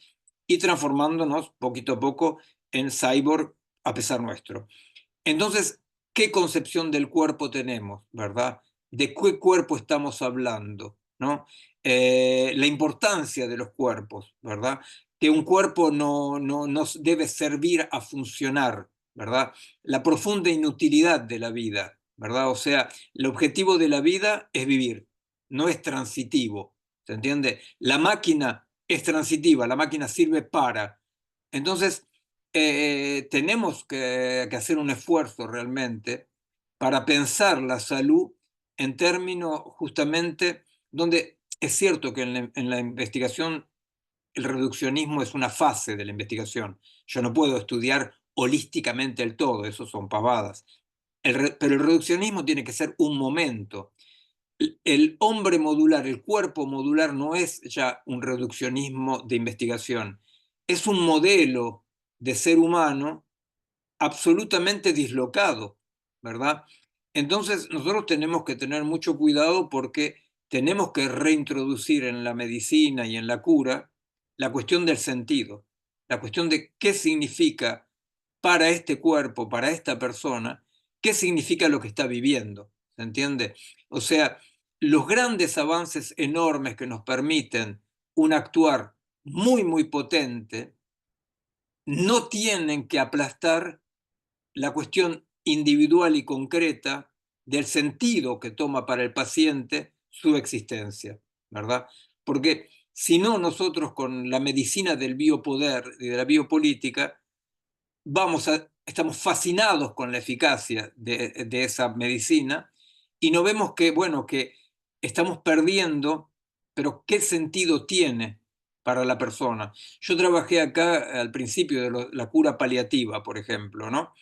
y transformándonos poquito a poco en cyborg a pesar nuestro. Entonces, ¿qué concepción del cuerpo tenemos, verdad? ¿De qué cuerpo estamos hablando, no? La importancia de los cuerpos, ¿verdad? Que un cuerpo no nos debe servir a funcionar, ¿verdad? La profunda inutilidad de la vida, ¿verdad? O sea, el objetivo de la vida es vivir, no es transitivo, ¿se entiende? La máquina es transitiva, la máquina sirve para. Entonces, tenemos que hacer un esfuerzo realmente para pensar la salud en términos justamente donde es cierto que en la investigación el reduccionismo es una fase de la investigación. Yo no puedo estudiar holísticamente el todo, eso son pavadas. Pero el reduccionismo tiene que ser un momento. El hombre modular, el cuerpo modular no es ya un reduccionismo de investigación, es un modelo de ser humano absolutamente dislocado, ¿verdad? Entonces nosotros tenemos que tener mucho cuidado porque tenemos que reintroducir en la medicina y en la cura la cuestión del sentido, la cuestión de qué significa para este cuerpo, para esta persona, qué significa lo que está viviendo, ¿se entiende? O sea, los grandes avances enormes que nos permiten un actuar muy, muy potente, no tienen que aplastar la cuestión individual y concreta del sentido que toma para el paciente su existencia, ¿verdad? Porque si no, nosotros con la medicina del biopoder y de la biopolítica estamos fascinados con la eficacia de esa medicina y no vemos que, bueno, que estamos perdiendo, pero ¿qué sentido tiene para la persona? Yo trabajé acá al principio de la cura paliativa, por ejemplo, ¿no?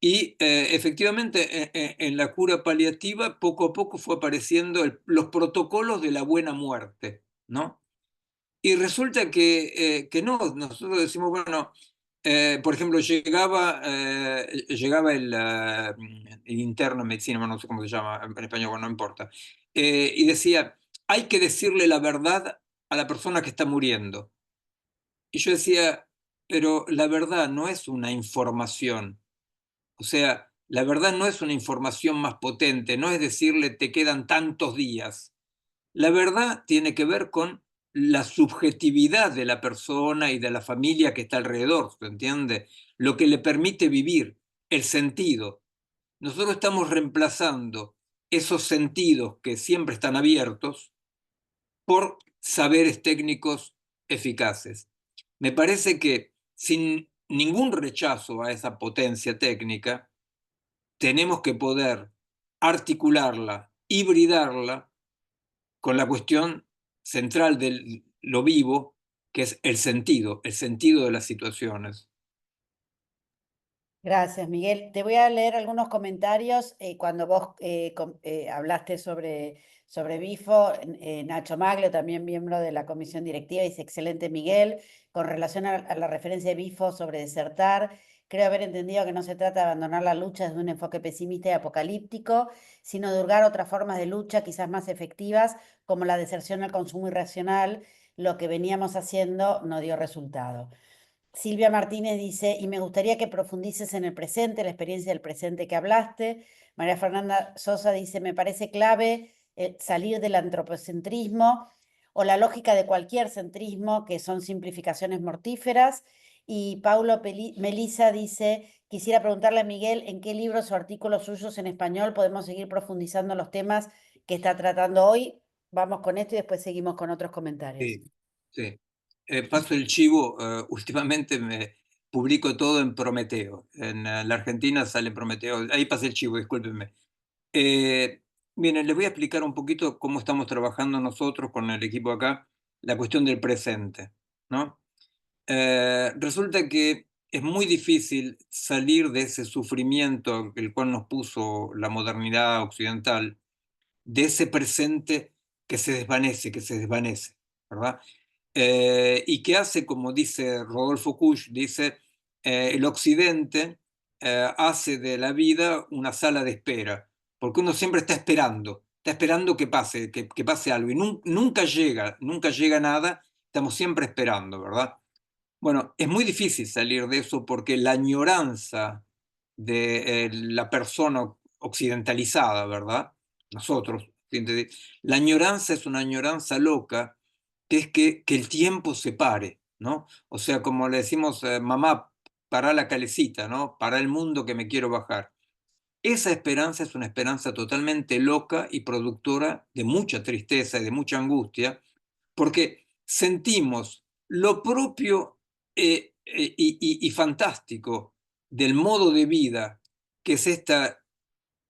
Y efectivamente en la cura paliativa poco a poco fue apareciendo los protocolos de la buena muerte, ¿no? Y resulta que no, nosotros decimos, bueno, por ejemplo, llegaba el interno en medicina, bueno, no sé cómo se llama en español, bueno, no importa, y decía, hay que decirle la verdad a la persona que está muriendo. Y yo decía, pero la verdad no es una información, o sea, la verdad no es una información más potente, no es decirle te quedan tantos días. La verdad tiene que ver con la subjetividad de la persona y de la familia que está alrededor, ¿se entiende? Lo que le permite vivir, el sentido. Nosotros estamos reemplazando esos sentidos que siempre están abiertos por saberes técnicos eficaces. Me parece que sin ningún rechazo a esa potencia técnica, tenemos que poder articularla, hibridarla con la cuestión central de lo vivo, que es el sentido de las situaciones. Gracias, Miguel. Te voy a leer algunos comentarios. Cuando vos hablaste sobre Bifo, Nacho Maglio, también miembro de la comisión directiva, dice, excelente, Miguel. Con relación a la referencia de Bifo sobre desertar, creo haber entendido que no se trata de abandonar la lucha desde un enfoque pesimista y apocalíptico, sino de hurgar otras formas de lucha quizás más efectivas, como la deserción al consumo irracional. Lo que veníamos haciendo no dio resultado. Silvia Martínez dice, y me gustaría que profundices en el presente, la experiencia del presente que hablaste. María Fernanda Sosa dice, me parece clave salir del antropocentrismo o la lógica de cualquier centrismo, que son simplificaciones mortíferas. Y Paulo Melisa dice, quisiera preguntarle a Miguel en qué libros o artículos suyos en español podemos seguir profundizando los temas que está tratando hoy. Vamos con esto y después seguimos con otros comentarios. Sí, sí. Paso el chivo, últimamente me publico todo en Prometeo. En la Argentina sale Prometeo. Ahí pasé el chivo, discúlpenme. Eh, Miren, les voy a explicar un poquito cómo estamos trabajando nosotros con el equipo acá, la cuestión del presente, ¿no? Resulta que es muy difícil salir de ese sufrimiento el cual nos puso la modernidad occidental, de ese presente que se desvanece, ¿verdad? Y que hace, como dice Rodolfo Kusch, dice, el occidente hace de la vida una sala de espera, porque uno siempre está esperando que pase, que pase algo, y nunca llega nada, estamos siempre esperando, ¿verdad? Bueno, es muy difícil salir de eso porque la añoranza de la persona occidentalizada, ¿verdad? Nosotros, la añoranza es una añoranza loca, que es que el tiempo se pare, ¿no? O sea, como le decimos, mamá, para la calecita, ¿no? Para el mundo que me quiero bajar. Esa esperanza es una esperanza totalmente loca y productora de mucha tristeza y de mucha angustia, porque sentimos lo propio y fantástico del modo de vida que es esta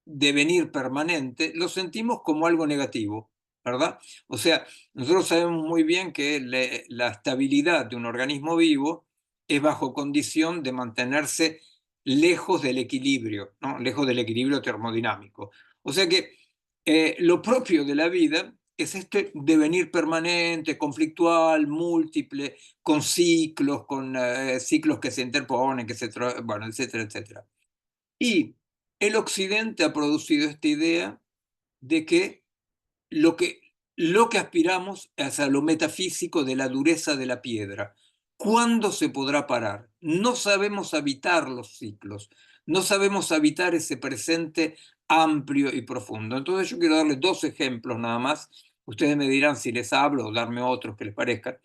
devenir permanente, lo sentimos como algo negativo, ¿verdad? O sea, nosotros sabemos muy bien que la estabilidad de un organismo vivo es bajo condición de mantenerse lejos del equilibrio, ¿no? Lejos del equilibrio termodinámico. O sea que lo propio de la vida es este devenir permanente, conflictual, múltiple, con ciclos que se interponen, bueno, etcétera, etcétera. Y el Occidente ha producido esta idea de que lo que, lo que aspiramos es a lo metafísico de la dureza de la piedra. ¿Cuándo se podrá parar? No sabemos habitar los ciclos, no sabemos habitar ese presente amplio y profundo. Entonces yo quiero darles dos ejemplos nada más. Ustedes me dirán si les hablo o darme otros que les parezcan.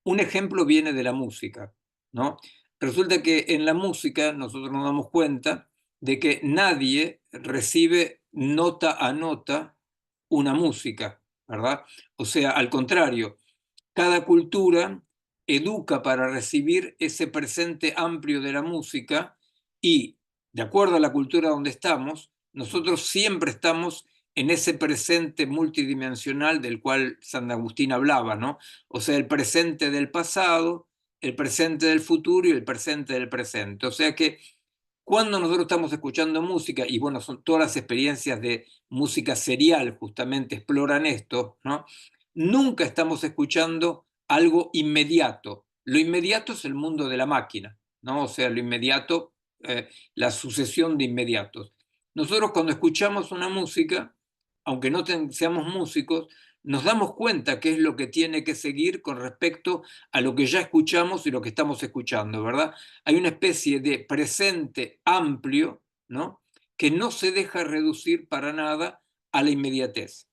Un ejemplo viene de la música, ¿no? Resulta que en la música nosotros nos damos cuenta de que nadie recibe nota a nota una música, ¿verdad? O sea, al contrario, cada cultura educa para recibir ese presente amplio de la música y, de acuerdo a la cultura donde estamos, nosotros siempre estamos en ese presente multidimensional del cual San Agustín hablaba, ¿no? O sea, el presente del pasado, el presente del futuro y el presente del presente. O sea que cuando nosotros estamos escuchando música, y bueno, son todas las experiencias de música serial justamente exploran esto, ¿no? Nunca estamos escuchando algo inmediato. Lo inmediato es el mundo de la máquina, ¿no? O sea, lo inmediato, la sucesión de inmediatos. Nosotros cuando escuchamos una música, aunque no seamos músicos, nos damos cuenta qué es lo que tiene que seguir con respecto a lo que ya escuchamos y lo que estamos escuchando, ¿verdad? Hay una especie de presente amplio, ¿no? Que no se deja reducir para nada a la inmediatez.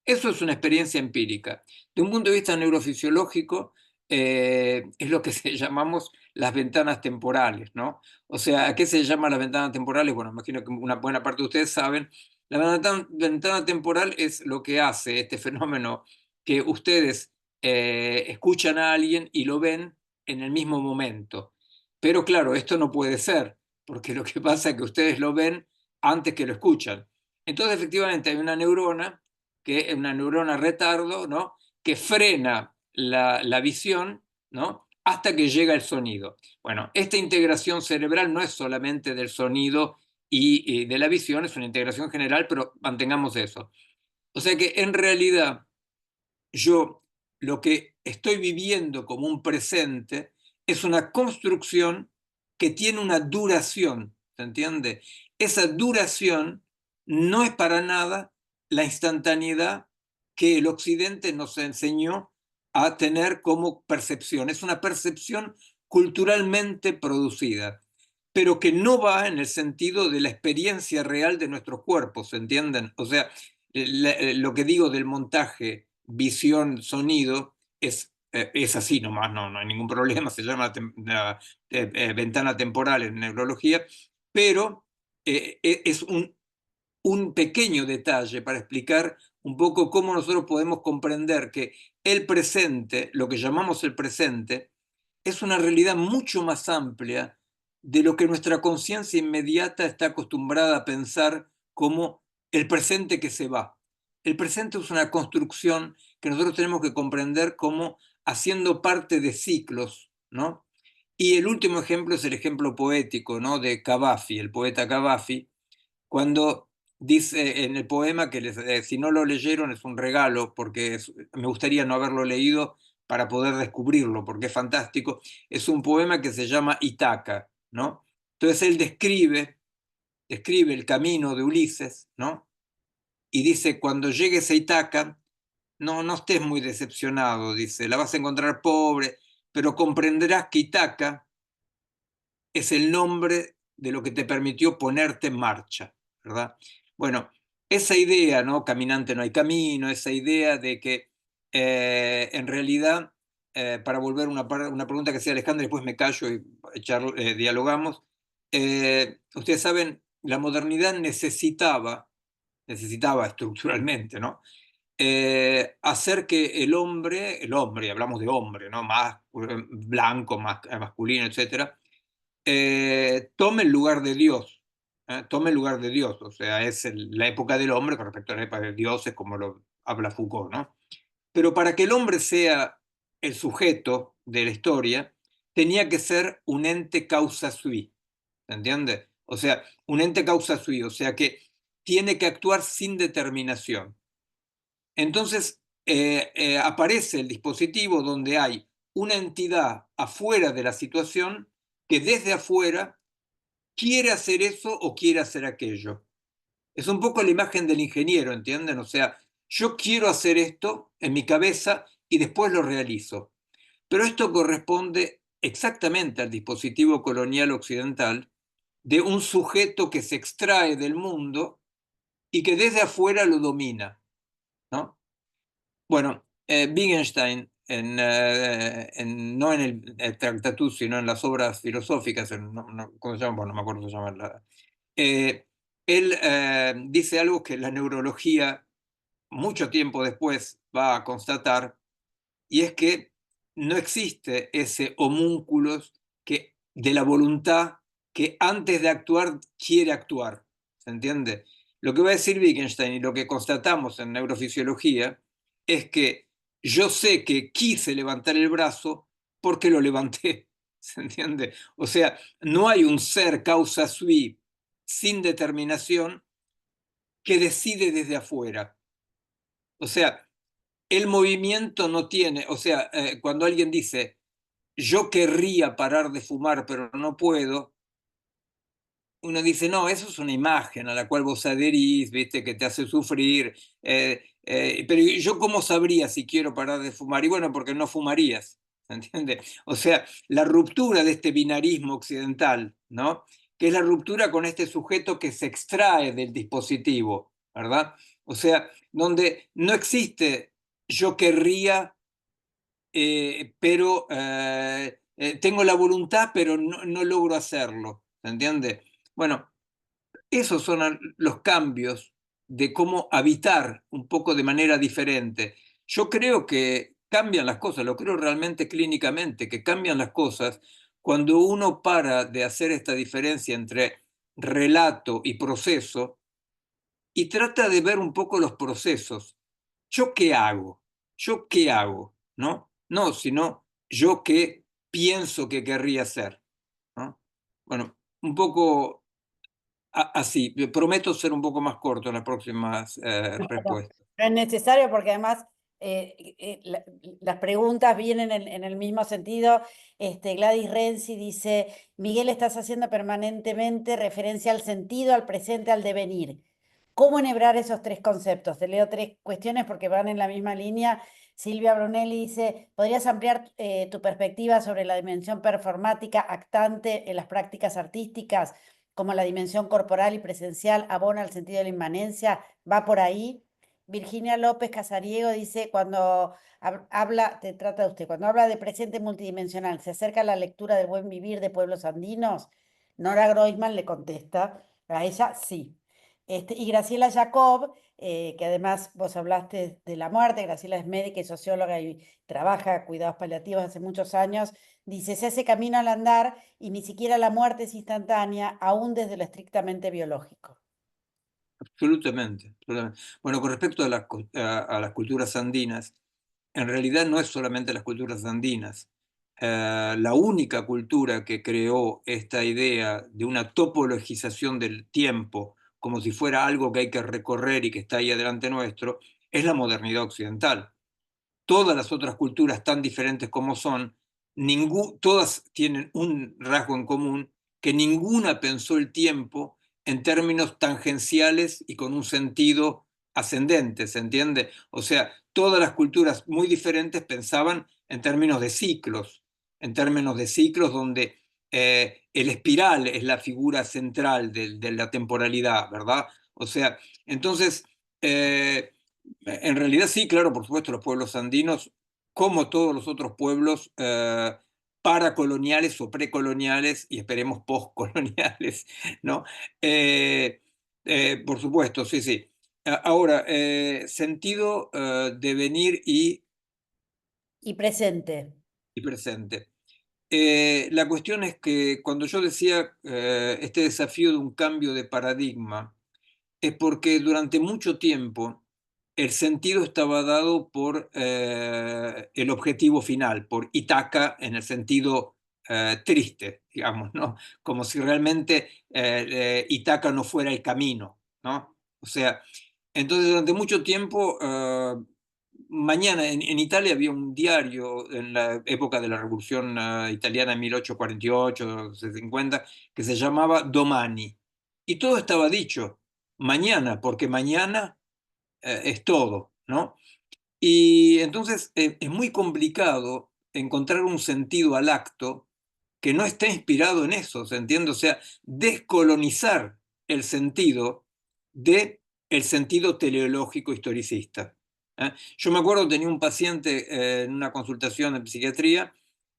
Eso es una experiencia empírica. De un punto de vista neurofisiológico, es lo que llamamos las ventanas temporales, ¿no? O sea, ¿a qué se llaman las ventanas temporales? Bueno, imagino que una buena parte de ustedes saben. La ventana temporal es lo que hace este fenómeno que ustedes escuchan a alguien y lo ven en el mismo momento. Pero claro, esto no puede ser, porque lo que pasa es que ustedes lo ven antes que lo escuchan. Entonces, efectivamente, hay una neurona, que es una neurona retardo, ¿no? Que frena la visión, ¿no? Hasta que llega el sonido. Bueno, esta integración cerebral no es solamente del sonido y de la visión, es una integración general, pero mantengamos eso. O sea que en realidad yo lo que estoy viviendo como un presente es una construcción que tiene una duración, ¿se entiende? Esa duración no es para nada la instantaneidad que el Occidente nos enseñó a tener como percepción. Es una percepción culturalmente producida, pero que no va en el sentido de la experiencia real de nuestros cuerpos, ¿se entienden? O sea, lo que digo del montaje visión, sonido, es así nomás, no hay ningún problema, se llama ventana temporal en neurología, pero es un pequeño detalle para explicar un poco cómo nosotros podemos comprender que el presente, lo que llamamos el presente, es una realidad mucho más amplia de lo que nuestra conciencia inmediata está acostumbrada a pensar como el presente que se va. El presente es una construcción que nosotros tenemos que comprender como haciendo parte de ciclos, ¿no? Y el último ejemplo es el ejemplo poético, ¿no? De Cavafy, el poeta Cavafy, cuando dice en el poema que si no lo leyeron es un regalo, porque me gustaría no haberlo leído para poder descubrirlo, porque es fantástico. Es un poema que se llama Itaca, ¿no? Entonces él describe el camino de Ulises, ¿no? Y dice, cuando llegues a Itaca, no estés muy decepcionado, dice, la vas a encontrar pobre, pero comprenderás que Itaca es el nombre de lo que te permitió ponerte en marcha, ¿verdad? Bueno, esa idea, ¿no? Caminante no hay camino, esa idea de que en realidad, para volver a una pregunta que hacía Alejandra, después me callo y dialogamos, ustedes saben, la modernidad necesitaba estructuralmente, ¿no? Hacer que el hombre, hablamos de hombre, ¿no? Más blanco, más masculino, etcétera, tome el lugar de Dios, tome el lugar de Dios, o sea, es la época del hombre con respecto a la época de Dios, es como lo habla Foucault, ¿no? Pero para que el hombre sea el sujeto de la historia, tenía que ser un ente causa sui, ¿se entiende? O sea, un ente causa sui, o sea que tiene que actuar sin determinación. Entonces aparece el dispositivo donde hay una entidad afuera de la situación que desde afuera quiere hacer eso o quiere hacer aquello. Es un poco la imagen del ingeniero, ¿entienden? O sea, yo quiero hacer esto en mi cabeza y después lo realizo. Pero esto corresponde exactamente al dispositivo colonial occidental de un sujeto que se extrae del mundo y que desde afuera lo domina, ¿no? Bueno, Wittgenstein, no en el Tractatus, sino en las obras filosóficas, ¿cómo se llama? Bueno, no me acuerdo cómo se llama. Eh, Él dice algo que la neurología mucho tiempo después va a constatar, y es que no existe ese homúnculos que, de la voluntad que antes de actuar quiere actuar. ¿Se entiende? Lo que va a decir Wittgenstein y lo que constatamos en neurofisiología es que yo sé que quise levantar el brazo porque lo levanté. ¿Se entiende? O sea, no hay un ser causa sui sin determinación que decide desde afuera. O sea, el movimiento no tiene, o sea, cuando alguien dice, yo querría parar de fumar, pero no puedo, uno dice, no, eso es una imagen a la cual vos adherís, viste, que te hace sufrir, pero yo cómo sabría si quiero parar de fumar, y bueno, porque no fumarías, ¿se entiende? O sea, la ruptura de este binarismo occidental, ¿no? Que es la ruptura con este sujeto que se extrae del dispositivo, ¿verdad? O sea, donde no existe yo querría, pero tengo la voluntad, pero no logro hacerlo, ¿se entiende? Bueno, esos son los cambios de cómo habitar un poco de manera diferente. Yo creo que cambian las cosas, lo creo realmente clínicamente, que cambian las cosas cuando uno para de hacer esta diferencia entre relato y proceso y trata de ver un poco los procesos. ¿Yo qué hago? ¿Yo qué hago? ¿No? No, sino yo qué pienso que querría hacer, ¿no? Bueno, un poco así. Prometo ser un poco más corto en las próximas No, respuestas. no es necesario porque además las preguntas vienen en el mismo sentido. Gladys Renzi dice, Miguel, estás haciendo permanentemente referencia al sentido, al presente, al devenir. ¿Cómo enhebrar esos tres conceptos? Te leo tres cuestiones porque van en la misma línea. Silvia Brunelli dice, ¿podrías ampliar tu perspectiva sobre la dimensión performática actante en las prácticas artísticas, como la dimensión corporal y presencial abona al sentido de la inmanencia? ¿Va por ahí? Virginia López Casariego dice, cuando habla, te trata de usted, cuando habla de presente multidimensional, ¿se acerca a la lectura del buen vivir de pueblos andinos? Nora Groisman le contesta, a ella sí. Y Graciela Jacob, que además vos hablaste de la muerte, Graciela es médica y socióloga y trabaja cuidados paliativos hace muchos años, dice, se hace camino al andar y ni siquiera la muerte es instantánea, aún desde lo estrictamente biológico. Absolutamente, absolutamente. Bueno, con respecto a a las culturas andinas, en realidad no es solamente las culturas andinas. La única cultura que creó esta idea de una topologización del tiempo como si fuera algo que hay que recorrer y que está ahí adelante nuestro, es la modernidad occidental. Todas las otras culturas, tan diferentes como son, todas tienen un rasgo en común, que ninguna pensó el tiempo en términos tangenciales y con un sentido ascendente, ¿se entiende? O sea, todas las culturas muy diferentes pensaban en términos de ciclos donde el espiral es la figura central de la temporalidad, ¿verdad? O sea, entonces, en realidad sí, claro, por supuesto, los pueblos andinos, como todos los otros pueblos paracoloniales o precoloniales y esperemos postcoloniales, ¿no? Eh, por supuesto, sí, sí. Ahora, sentido, devenir Y presente. y presente. La cuestión es que cuando yo decía este desafío de un cambio de paradigma, es porque durante mucho tiempo el sentido estaba dado por el objetivo final, por Ítaca en el sentido triste, digamos, ¿no? Como si realmente Ítaca no fuera el camino, ¿no? O sea, entonces durante mucho tiempo, mañana en Italia había un diario en la época de la Revolución Italiana en 1848, 50, que se llamaba Domani. Y todo estaba dicho, mañana, porque mañana es todo, ¿no? Y entonces es muy complicado encontrar un sentido al acto que no esté inspirado en eso, ¿se entiende? O sea, descolonizar el sentido de el sentido teleológico historicista. ¿Eh? Yo me acuerdo, tenía un paciente en una consultación de psiquiatría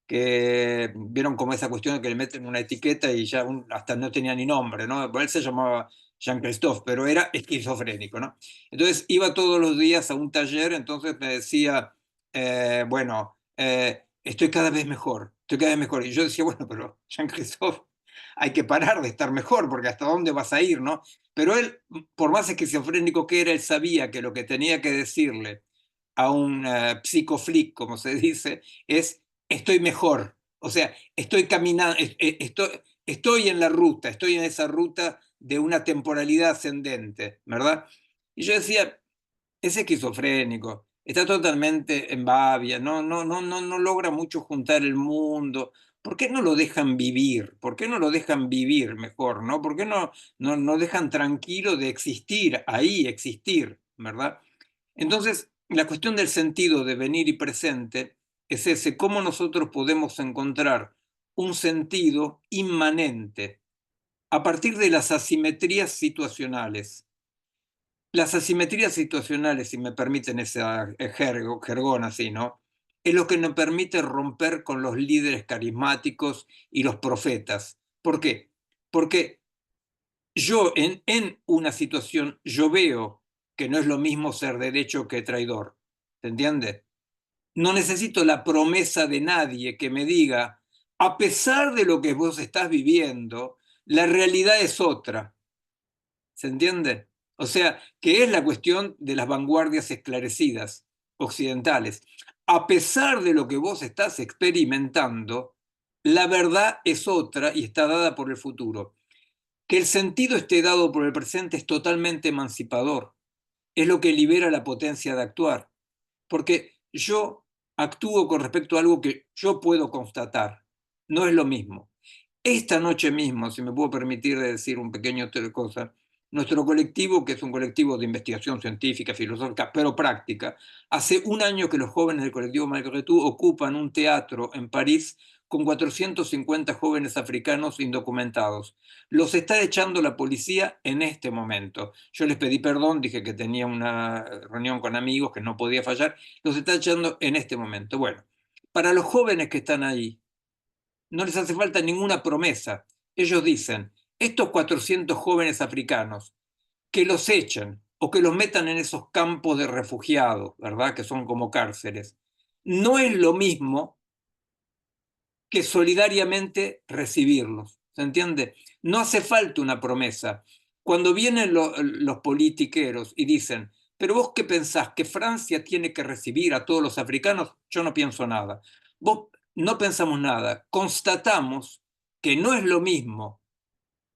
que vieron como esa cuestión de que le meten una etiqueta y ya hasta no tenía ni nombre, ¿no? Él se llamaba Jean-Christophe, pero era esquizofrénico, ¿no? Entonces iba todos los días a un taller, entonces me decía, bueno, estoy cada vez mejor, estoy cada vez mejor. Y yo decía, bueno, pero Jean-Christophe, hay que parar de estar mejor, porque hasta dónde vas a ir, ¿no? Pero él, por más esquizofrénico que era, él sabía que lo que tenía que decirle a un psicoflick, como se dice, es estoy mejor. O sea, estoy caminando, estoy en la ruta, estoy en esa ruta de una temporalidad ascendente, ¿verdad? Y yo decía, es esquizofrénico, está totalmente en babia, no logra mucho juntar el mundo. ¿Por qué no lo dejan vivir? ¿Por qué no lo dejan vivir mejor? ¿No? ¿Por qué no dejan tranquilo de existir, ahí existir, ¿verdad? Entonces, la cuestión del sentido de venir y presente es ese, cómo nosotros podemos encontrar un sentido inmanente a partir de las asimetrías situacionales. Las asimetrías situacionales, si me permiten ese jergón así, ¿no? Es lo que nos permite romper con los líderes carismáticos y los profetas. ¿Por qué? Porque yo en una situación, yo veo que no es lo mismo ser derecho que traidor. ¿Se entiende? No necesito la promesa de nadie que me diga, a pesar de lo que vos estás viviendo, la realidad es otra. ¿Se entiende? O sea, que es la cuestión de las vanguardias esclarecidas occidentales. A pesar de lo que vos estás experimentando, la verdad es otra y está dada por el futuro. Que el sentido esté dado por el presente es totalmente emancipador. Es lo que libera la potencia de actuar. Porque yo actúo con respecto a algo que yo puedo constatar. No es lo mismo. Esta noche mismo, si me puedo permitir decir un pequeño cosa, nuestro colectivo, que es un colectivo de investigación científica, filosófica, pero práctica, hace un año que los jóvenes del colectivo Malgré Tout ocupan un teatro en París con 450 jóvenes africanos indocumentados. Los está echando la policía en este momento. Yo les pedí perdón, dije que tenía una reunión con amigos, que no podía fallar. Los está echando en este momento. Bueno, para los jóvenes que están ahí, no les hace falta ninguna promesa. Ellos dicen, estos 400 jóvenes africanos, que los echen o que los metan en esos campos de refugiados, ¿verdad? Que son como cárceles. No es lo mismo que solidariamente recibirlos. ¿Se entiende? No hace falta una promesa. Cuando vienen los politiqueros y dicen, pero vos qué pensás, que Francia tiene que recibir a todos los africanos, yo no pienso nada. Vos no pensamos nada. Constatamos que no es lo mismo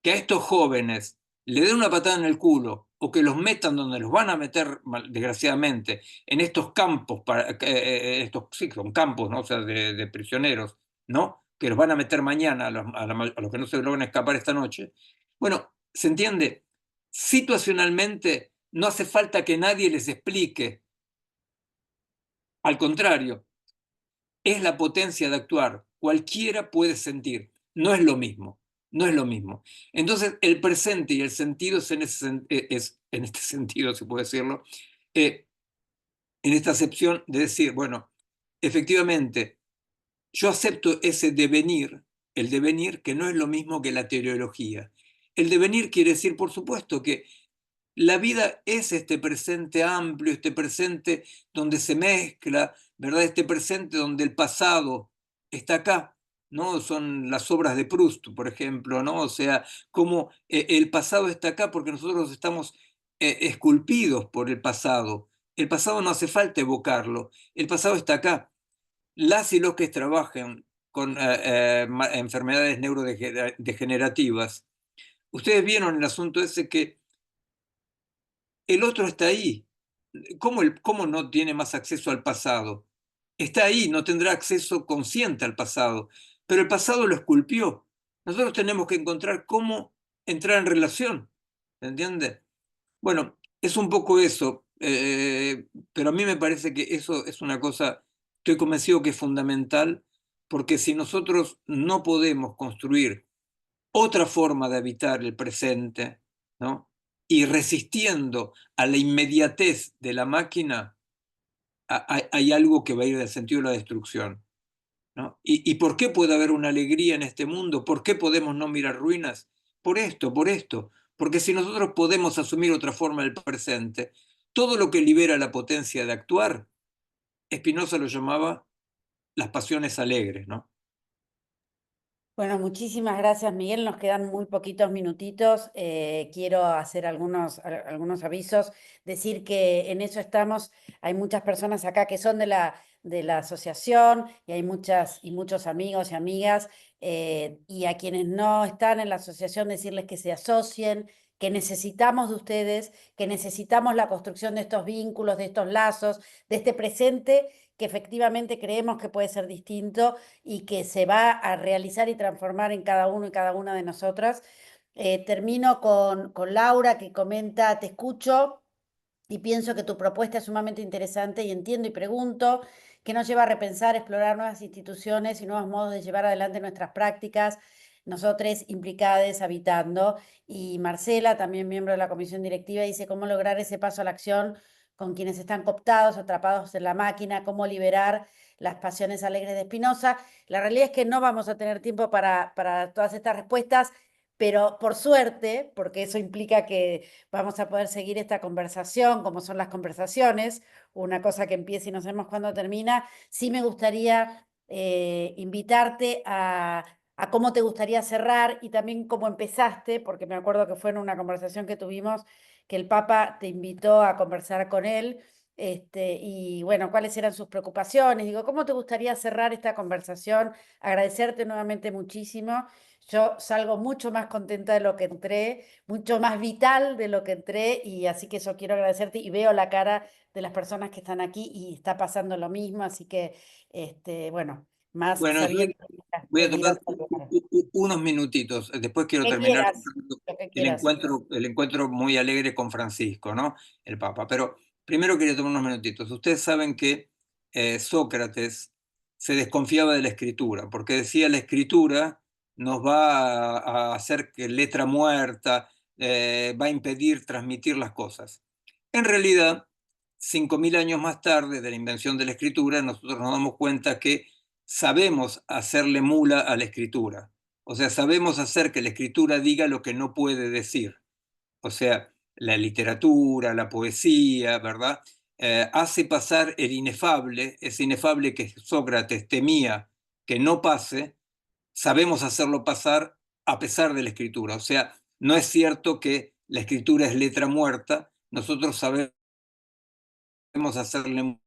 que a estos jóvenes le den una patada en el culo o que los metan donde los van a meter, desgraciadamente, en estos campos, estos sí, son campos, ¿no? O sea, de prisioneros, ¿no? Que los van a meter mañana a los que no se logran escapar esta noche. Bueno, ¿se entiende? Situacionalmente no hace falta que nadie les explique. Al contrario, es la potencia de actuar. Cualquiera puede sentir. No es lo mismo. No es lo mismo. Entonces, el presente y el sentido es en este sentido, se puede decirlo, en esta acepción de decir, bueno, efectivamente, yo acepto ese devenir, el devenir que no es lo mismo que la teleología. El devenir quiere decir, por supuesto, que la vida es este presente amplio, este presente donde se mezcla, ¿verdad? Este presente donde el pasado está acá, ¿no? Son las obras de Proust, por ejemplo, ¿no? O sea, como el pasado está acá porque nosotros estamos esculpidos por el pasado. El pasado no hace falta evocarlo, el pasado está acá. Las y los que trabajan con enfermedades neurodegenerativas. Ustedes vieron el asunto ese que el otro está ahí. ¿Cómo no tiene más acceso al pasado? Está ahí, no tendrá acceso consciente al pasado, pero el pasado lo esculpió. Nosotros tenemos que encontrar cómo entrar en relación, ¿entiende? Bueno, es un poco eso, pero a mí me parece que eso es una cosa, estoy convencido que es fundamental, porque si nosotros no podemos construir otra forma de habitar el presente, ¿no? Y resistiendo a la inmediatez de la máquina, hay algo que va a ir del sentido de la destrucción, ¿no? ¿Y por qué puede haber una alegría en este mundo? ¿Por qué podemos no mirar ruinas? Por esto. Porque si nosotros podemos asumir otra forma del presente, todo lo que libera la potencia de actuar, Spinoza lo llamaba las pasiones alegres, ¿no? Bueno, muchísimas gracias, Miguel. Nos quedan muy poquitos minutitos. Quiero hacer algunos avisos. Decir que en eso estamos. Hay muchas personas acá que son de la asociación y hay muchas y muchos amigos y amigas. Y a quienes no están en la asociación, decirles que se asocien, que necesitamos de ustedes, que necesitamos la construcción de estos vínculos, de estos lazos, de este presente que efectivamente creemos que puede ser distinto y que se va a realizar y transformar en cada uno y cada una de nosotras. Termino con Laura que comenta, te escucho y pienso que tu propuesta es sumamente interesante y entiendo y pregunto, que nos lleva a repensar, explorar nuevas instituciones y nuevos modos de llevar adelante nuestras prácticas, nosotros implicadas, habitando. Y Marcela, también miembro de la comisión directiva, dice cómo lograr ese paso a la acción con quienes están cooptados, atrapados en la máquina, cómo liberar las pasiones alegres de Spinoza. La realidad es que no vamos a tener tiempo para todas estas respuestas, pero por suerte, porque eso implica que vamos a poder seguir esta conversación, como son las conversaciones, una cosa que empieza y no sabemos cuándo termina, sí me gustaría invitarte a cómo te gustaría cerrar y también cómo empezaste, porque me acuerdo que fue en una conversación que tuvimos que el Papa te invitó a conversar con él. Y bueno, cuáles eran sus preocupaciones. Digo, ¿cómo te gustaría cerrar esta conversación? Agradecerte nuevamente muchísimo. Yo salgo mucho más contenta de lo que entré, mucho más vital de lo que entré, y así que eso quiero agradecerte y veo la cara de las personas que están aquí y está pasando lo mismo, así que, bueno, más Bueno, yo sabiendo voy a el ir tomar hacia el lugar. unos minutitos. Después quiero ¿Qué terminar quieras? Lo que el quieras. el encuentro muy alegre con Francisco, ¿no? El Papa. Pero primero quería tomar unos minutitos. Ustedes saben que Sócrates se desconfiaba de la escritura, porque decía la escritura nos va a hacer que letra muerta, va a impedir transmitir las cosas. En realidad, 5.000 años más tarde de la invención de la escritura, nosotros nos damos cuenta que sabemos hacerle mula a la escritura. O sea, sabemos hacer que la escritura diga lo que no puede decir. O sea, la literatura, la poesía, ¿verdad? Hace pasar el inefable, ese inefable que Sócrates temía que no pase, sabemos hacerlo pasar a pesar de la escritura. O sea, no es cierto que la escritura es letra muerta, nosotros sabemos hacerle.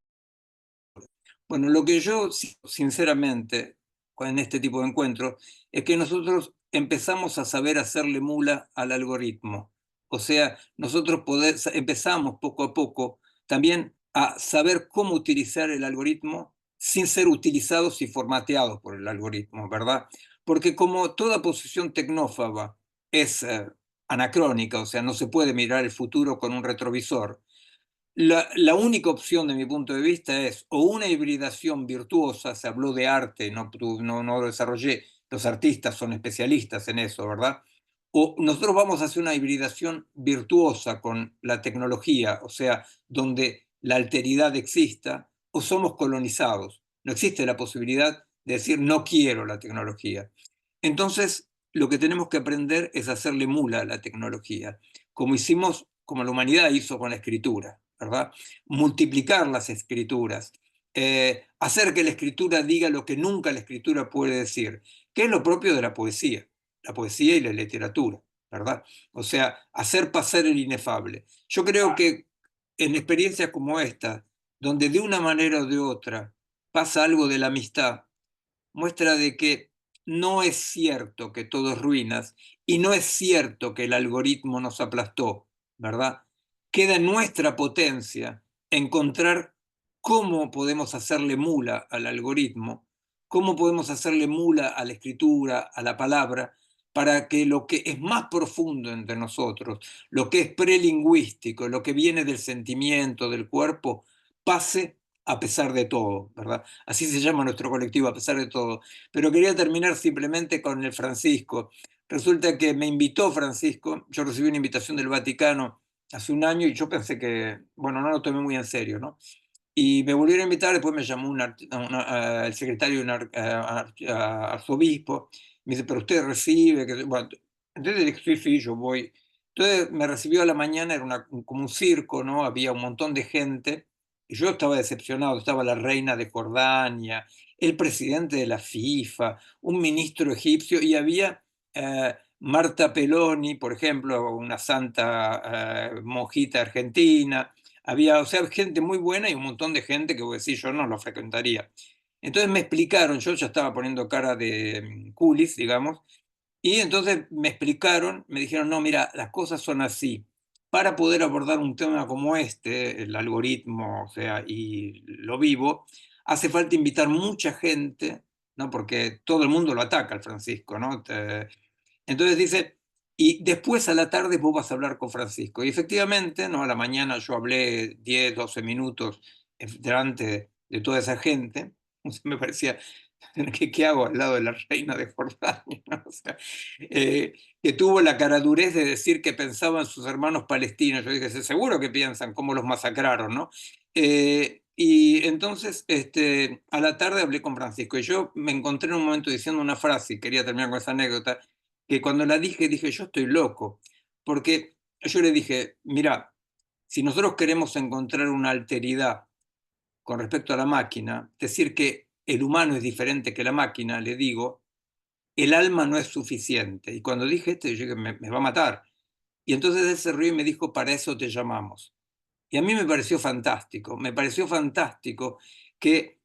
Bueno, lo que yo sinceramente en este tipo de encuentros es que nosotros empezamos a saber hacerle mula al algoritmo. O sea, nosotros empezamos poco a poco también a saber cómo utilizar el algoritmo sin ser utilizados y formateados por el algoritmo, ¿verdad? Porque como toda posición tecnófaga es anacrónica, o sea, no se puede mirar el futuro con un retrovisor, la única opción de mi punto de vista es o una hibridación virtuosa, se habló de arte, no lo desarrollé, los artistas son especialistas en eso, ¿verdad? O nosotros vamos a hacer una hibridación virtuosa con la tecnología, o sea, donde la alteridad exista, o somos colonizados. No existe la posibilidad de decir no quiero la tecnología. Entonces, lo que tenemos que aprender es hacerle mula a la tecnología, como hicimos, como la humanidad hizo con la escritura, ¿verdad? Multiplicar las escrituras, hacer que la escritura diga lo que nunca la escritura puede decir, que es lo propio de la poesía y la literatura, ¿verdad? O sea, hacer pasar el inefable. Yo creo que en experiencias como esta, donde de una manera o de otra pasa algo de la amistad, muestra de que no es cierto que todo es ruinas y no es cierto que el algoritmo nos aplastó, ¿verdad? Queda en nuestra potencia encontrar cómo podemos hacerle mula al algoritmo, cómo podemos hacerle mula a la escritura, a la palabra, para que lo que es más profundo entre nosotros, lo que es prelingüístico, lo que viene del sentimiento, del cuerpo, pase a pesar de todo, ¿verdad? Así se llama nuestro colectivo, a pesar de todo. Pero quería terminar simplemente con el Francisco. Resulta que me invitó Francisco, yo recibí una invitación del Vaticano hace un año y yo pensé que, bueno, no lo tomé muy en serio, ¿no? Y me volvieron a invitar, después me llamó el secretario de un arzobispo, me dice, pero usted recibe, que, bueno, entonces dije, sí, sí, yo voy. Entonces me recibió a la mañana, era como un circo, ¿no? Había un montón de gente, y yo estaba decepcionado, estaba la reina de Jordania, el presidente de la FIFA, un ministro egipcio, y había Marta Peloni, por ejemplo, una santa monjita argentina, había, o sea, gente muy buena y un montón de gente que, voy a decir, yo no lo frecuentaría. Entonces me explicaron, yo ya estaba poniendo cara de culis, digamos, y entonces me explicaron, me dijeron, no, mira, las cosas son así. Para poder abordar un tema como este, el algoritmo, o sea, y lo vivo, hace falta invitar mucha gente, ¿no? Porque todo el mundo lo ataca al Francisco, ¿no? Entonces dice, y después a la tarde vos vas a hablar con Francisco. Y efectivamente, ¿no? A la mañana yo hablé 10, 12 minutos delante de toda esa gente. Me parecía, ¿qué hago al lado de la reina de Jordania? ¿No? O sea, que tuvo la caradurez de decir que pensaban sus hermanos palestinos. Yo dije, seguro que piensan cómo los masacraron, ¿no? Y entonces, a la tarde hablé con Francisco y yo me encontré en un momento diciendo una frase, y quería terminar con esa anécdota, que cuando la dije, yo estoy loco, porque yo le dije, mira, si nosotros queremos encontrar una alteridad con respecto a la máquina, decir que el humano es diferente que la máquina, le digo, el alma no es suficiente. Y cuando dije esto, yo dije, me va a matar. Y entonces él se rió y me dijo, para eso te llamamos. Y a mí me pareció fantástico que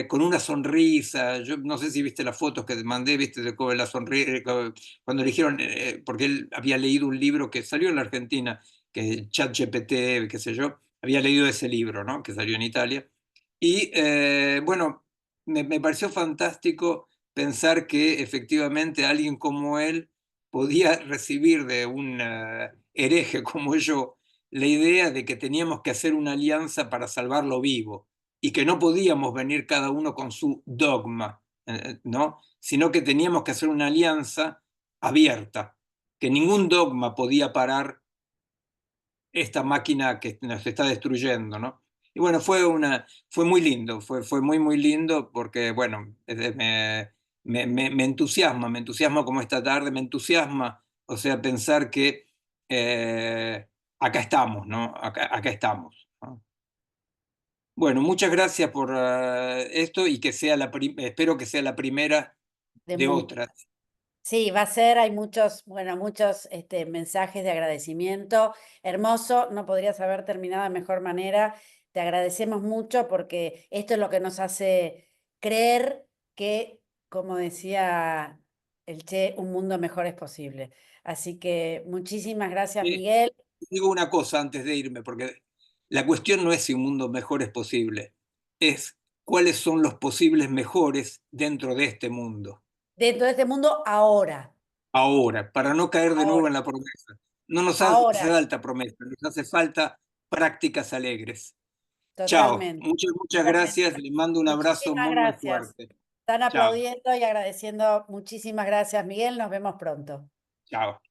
con una sonrisa, yo no sé si viste las fotos que te mandé, viste de cómo la sonrisa, cuando eligieron, porque él había leído un libro que salió en la Argentina, que ChatGPT, qué sé yo, había leído ese libro, ¿no? Que salió en Italia. Y bueno, me pareció fantástico pensar que efectivamente alguien como él podía recibir de un hereje como yo la idea de que teníamos que hacer una alianza para salvarlo vivo y que no podíamos venir cada uno con su dogma, ¿no? Sino que teníamos que hacer una alianza abierta, que ningún dogma podía parar esta máquina que nos está destruyendo, ¿no? Y bueno, fue muy lindo, fue muy, muy lindo porque, bueno, me entusiasma como esta tarde, me entusiasma, o sea, pensar que acá estamos, ¿no? Acá estamos, ¿no? Bueno, muchas gracias por esto y que sea espero que sea la primera De de mu- otras. Sí, va a ser, hay muchos, bueno, muchos mensajes de agradecimiento. Hermoso, no podrías haber terminado de mejor manera. Te agradecemos mucho porque esto es lo que nos hace creer que, como decía el Che, un mundo mejor es posible. Así que muchísimas gracias, Eh, Miguel. Digo una cosa antes de irme, porque la cuestión no es si un mundo mejor es posible, es cuáles son los posibles mejores dentro de este mundo, Dentro de este mundo, ahora, ahora, para no caer de nuevo ahora, en la promesa. No nos hace ahora, falta promesa, nos hace falta prácticas alegres. Chao, totalmente. muchas Totalmente. gracias, les mando un abrazo Muchísimas muy, muy gracias. fuerte. Están Chao, aplaudiendo y agradeciendo. Muchísimas gracias, Miguel. Nos vemos pronto. chao.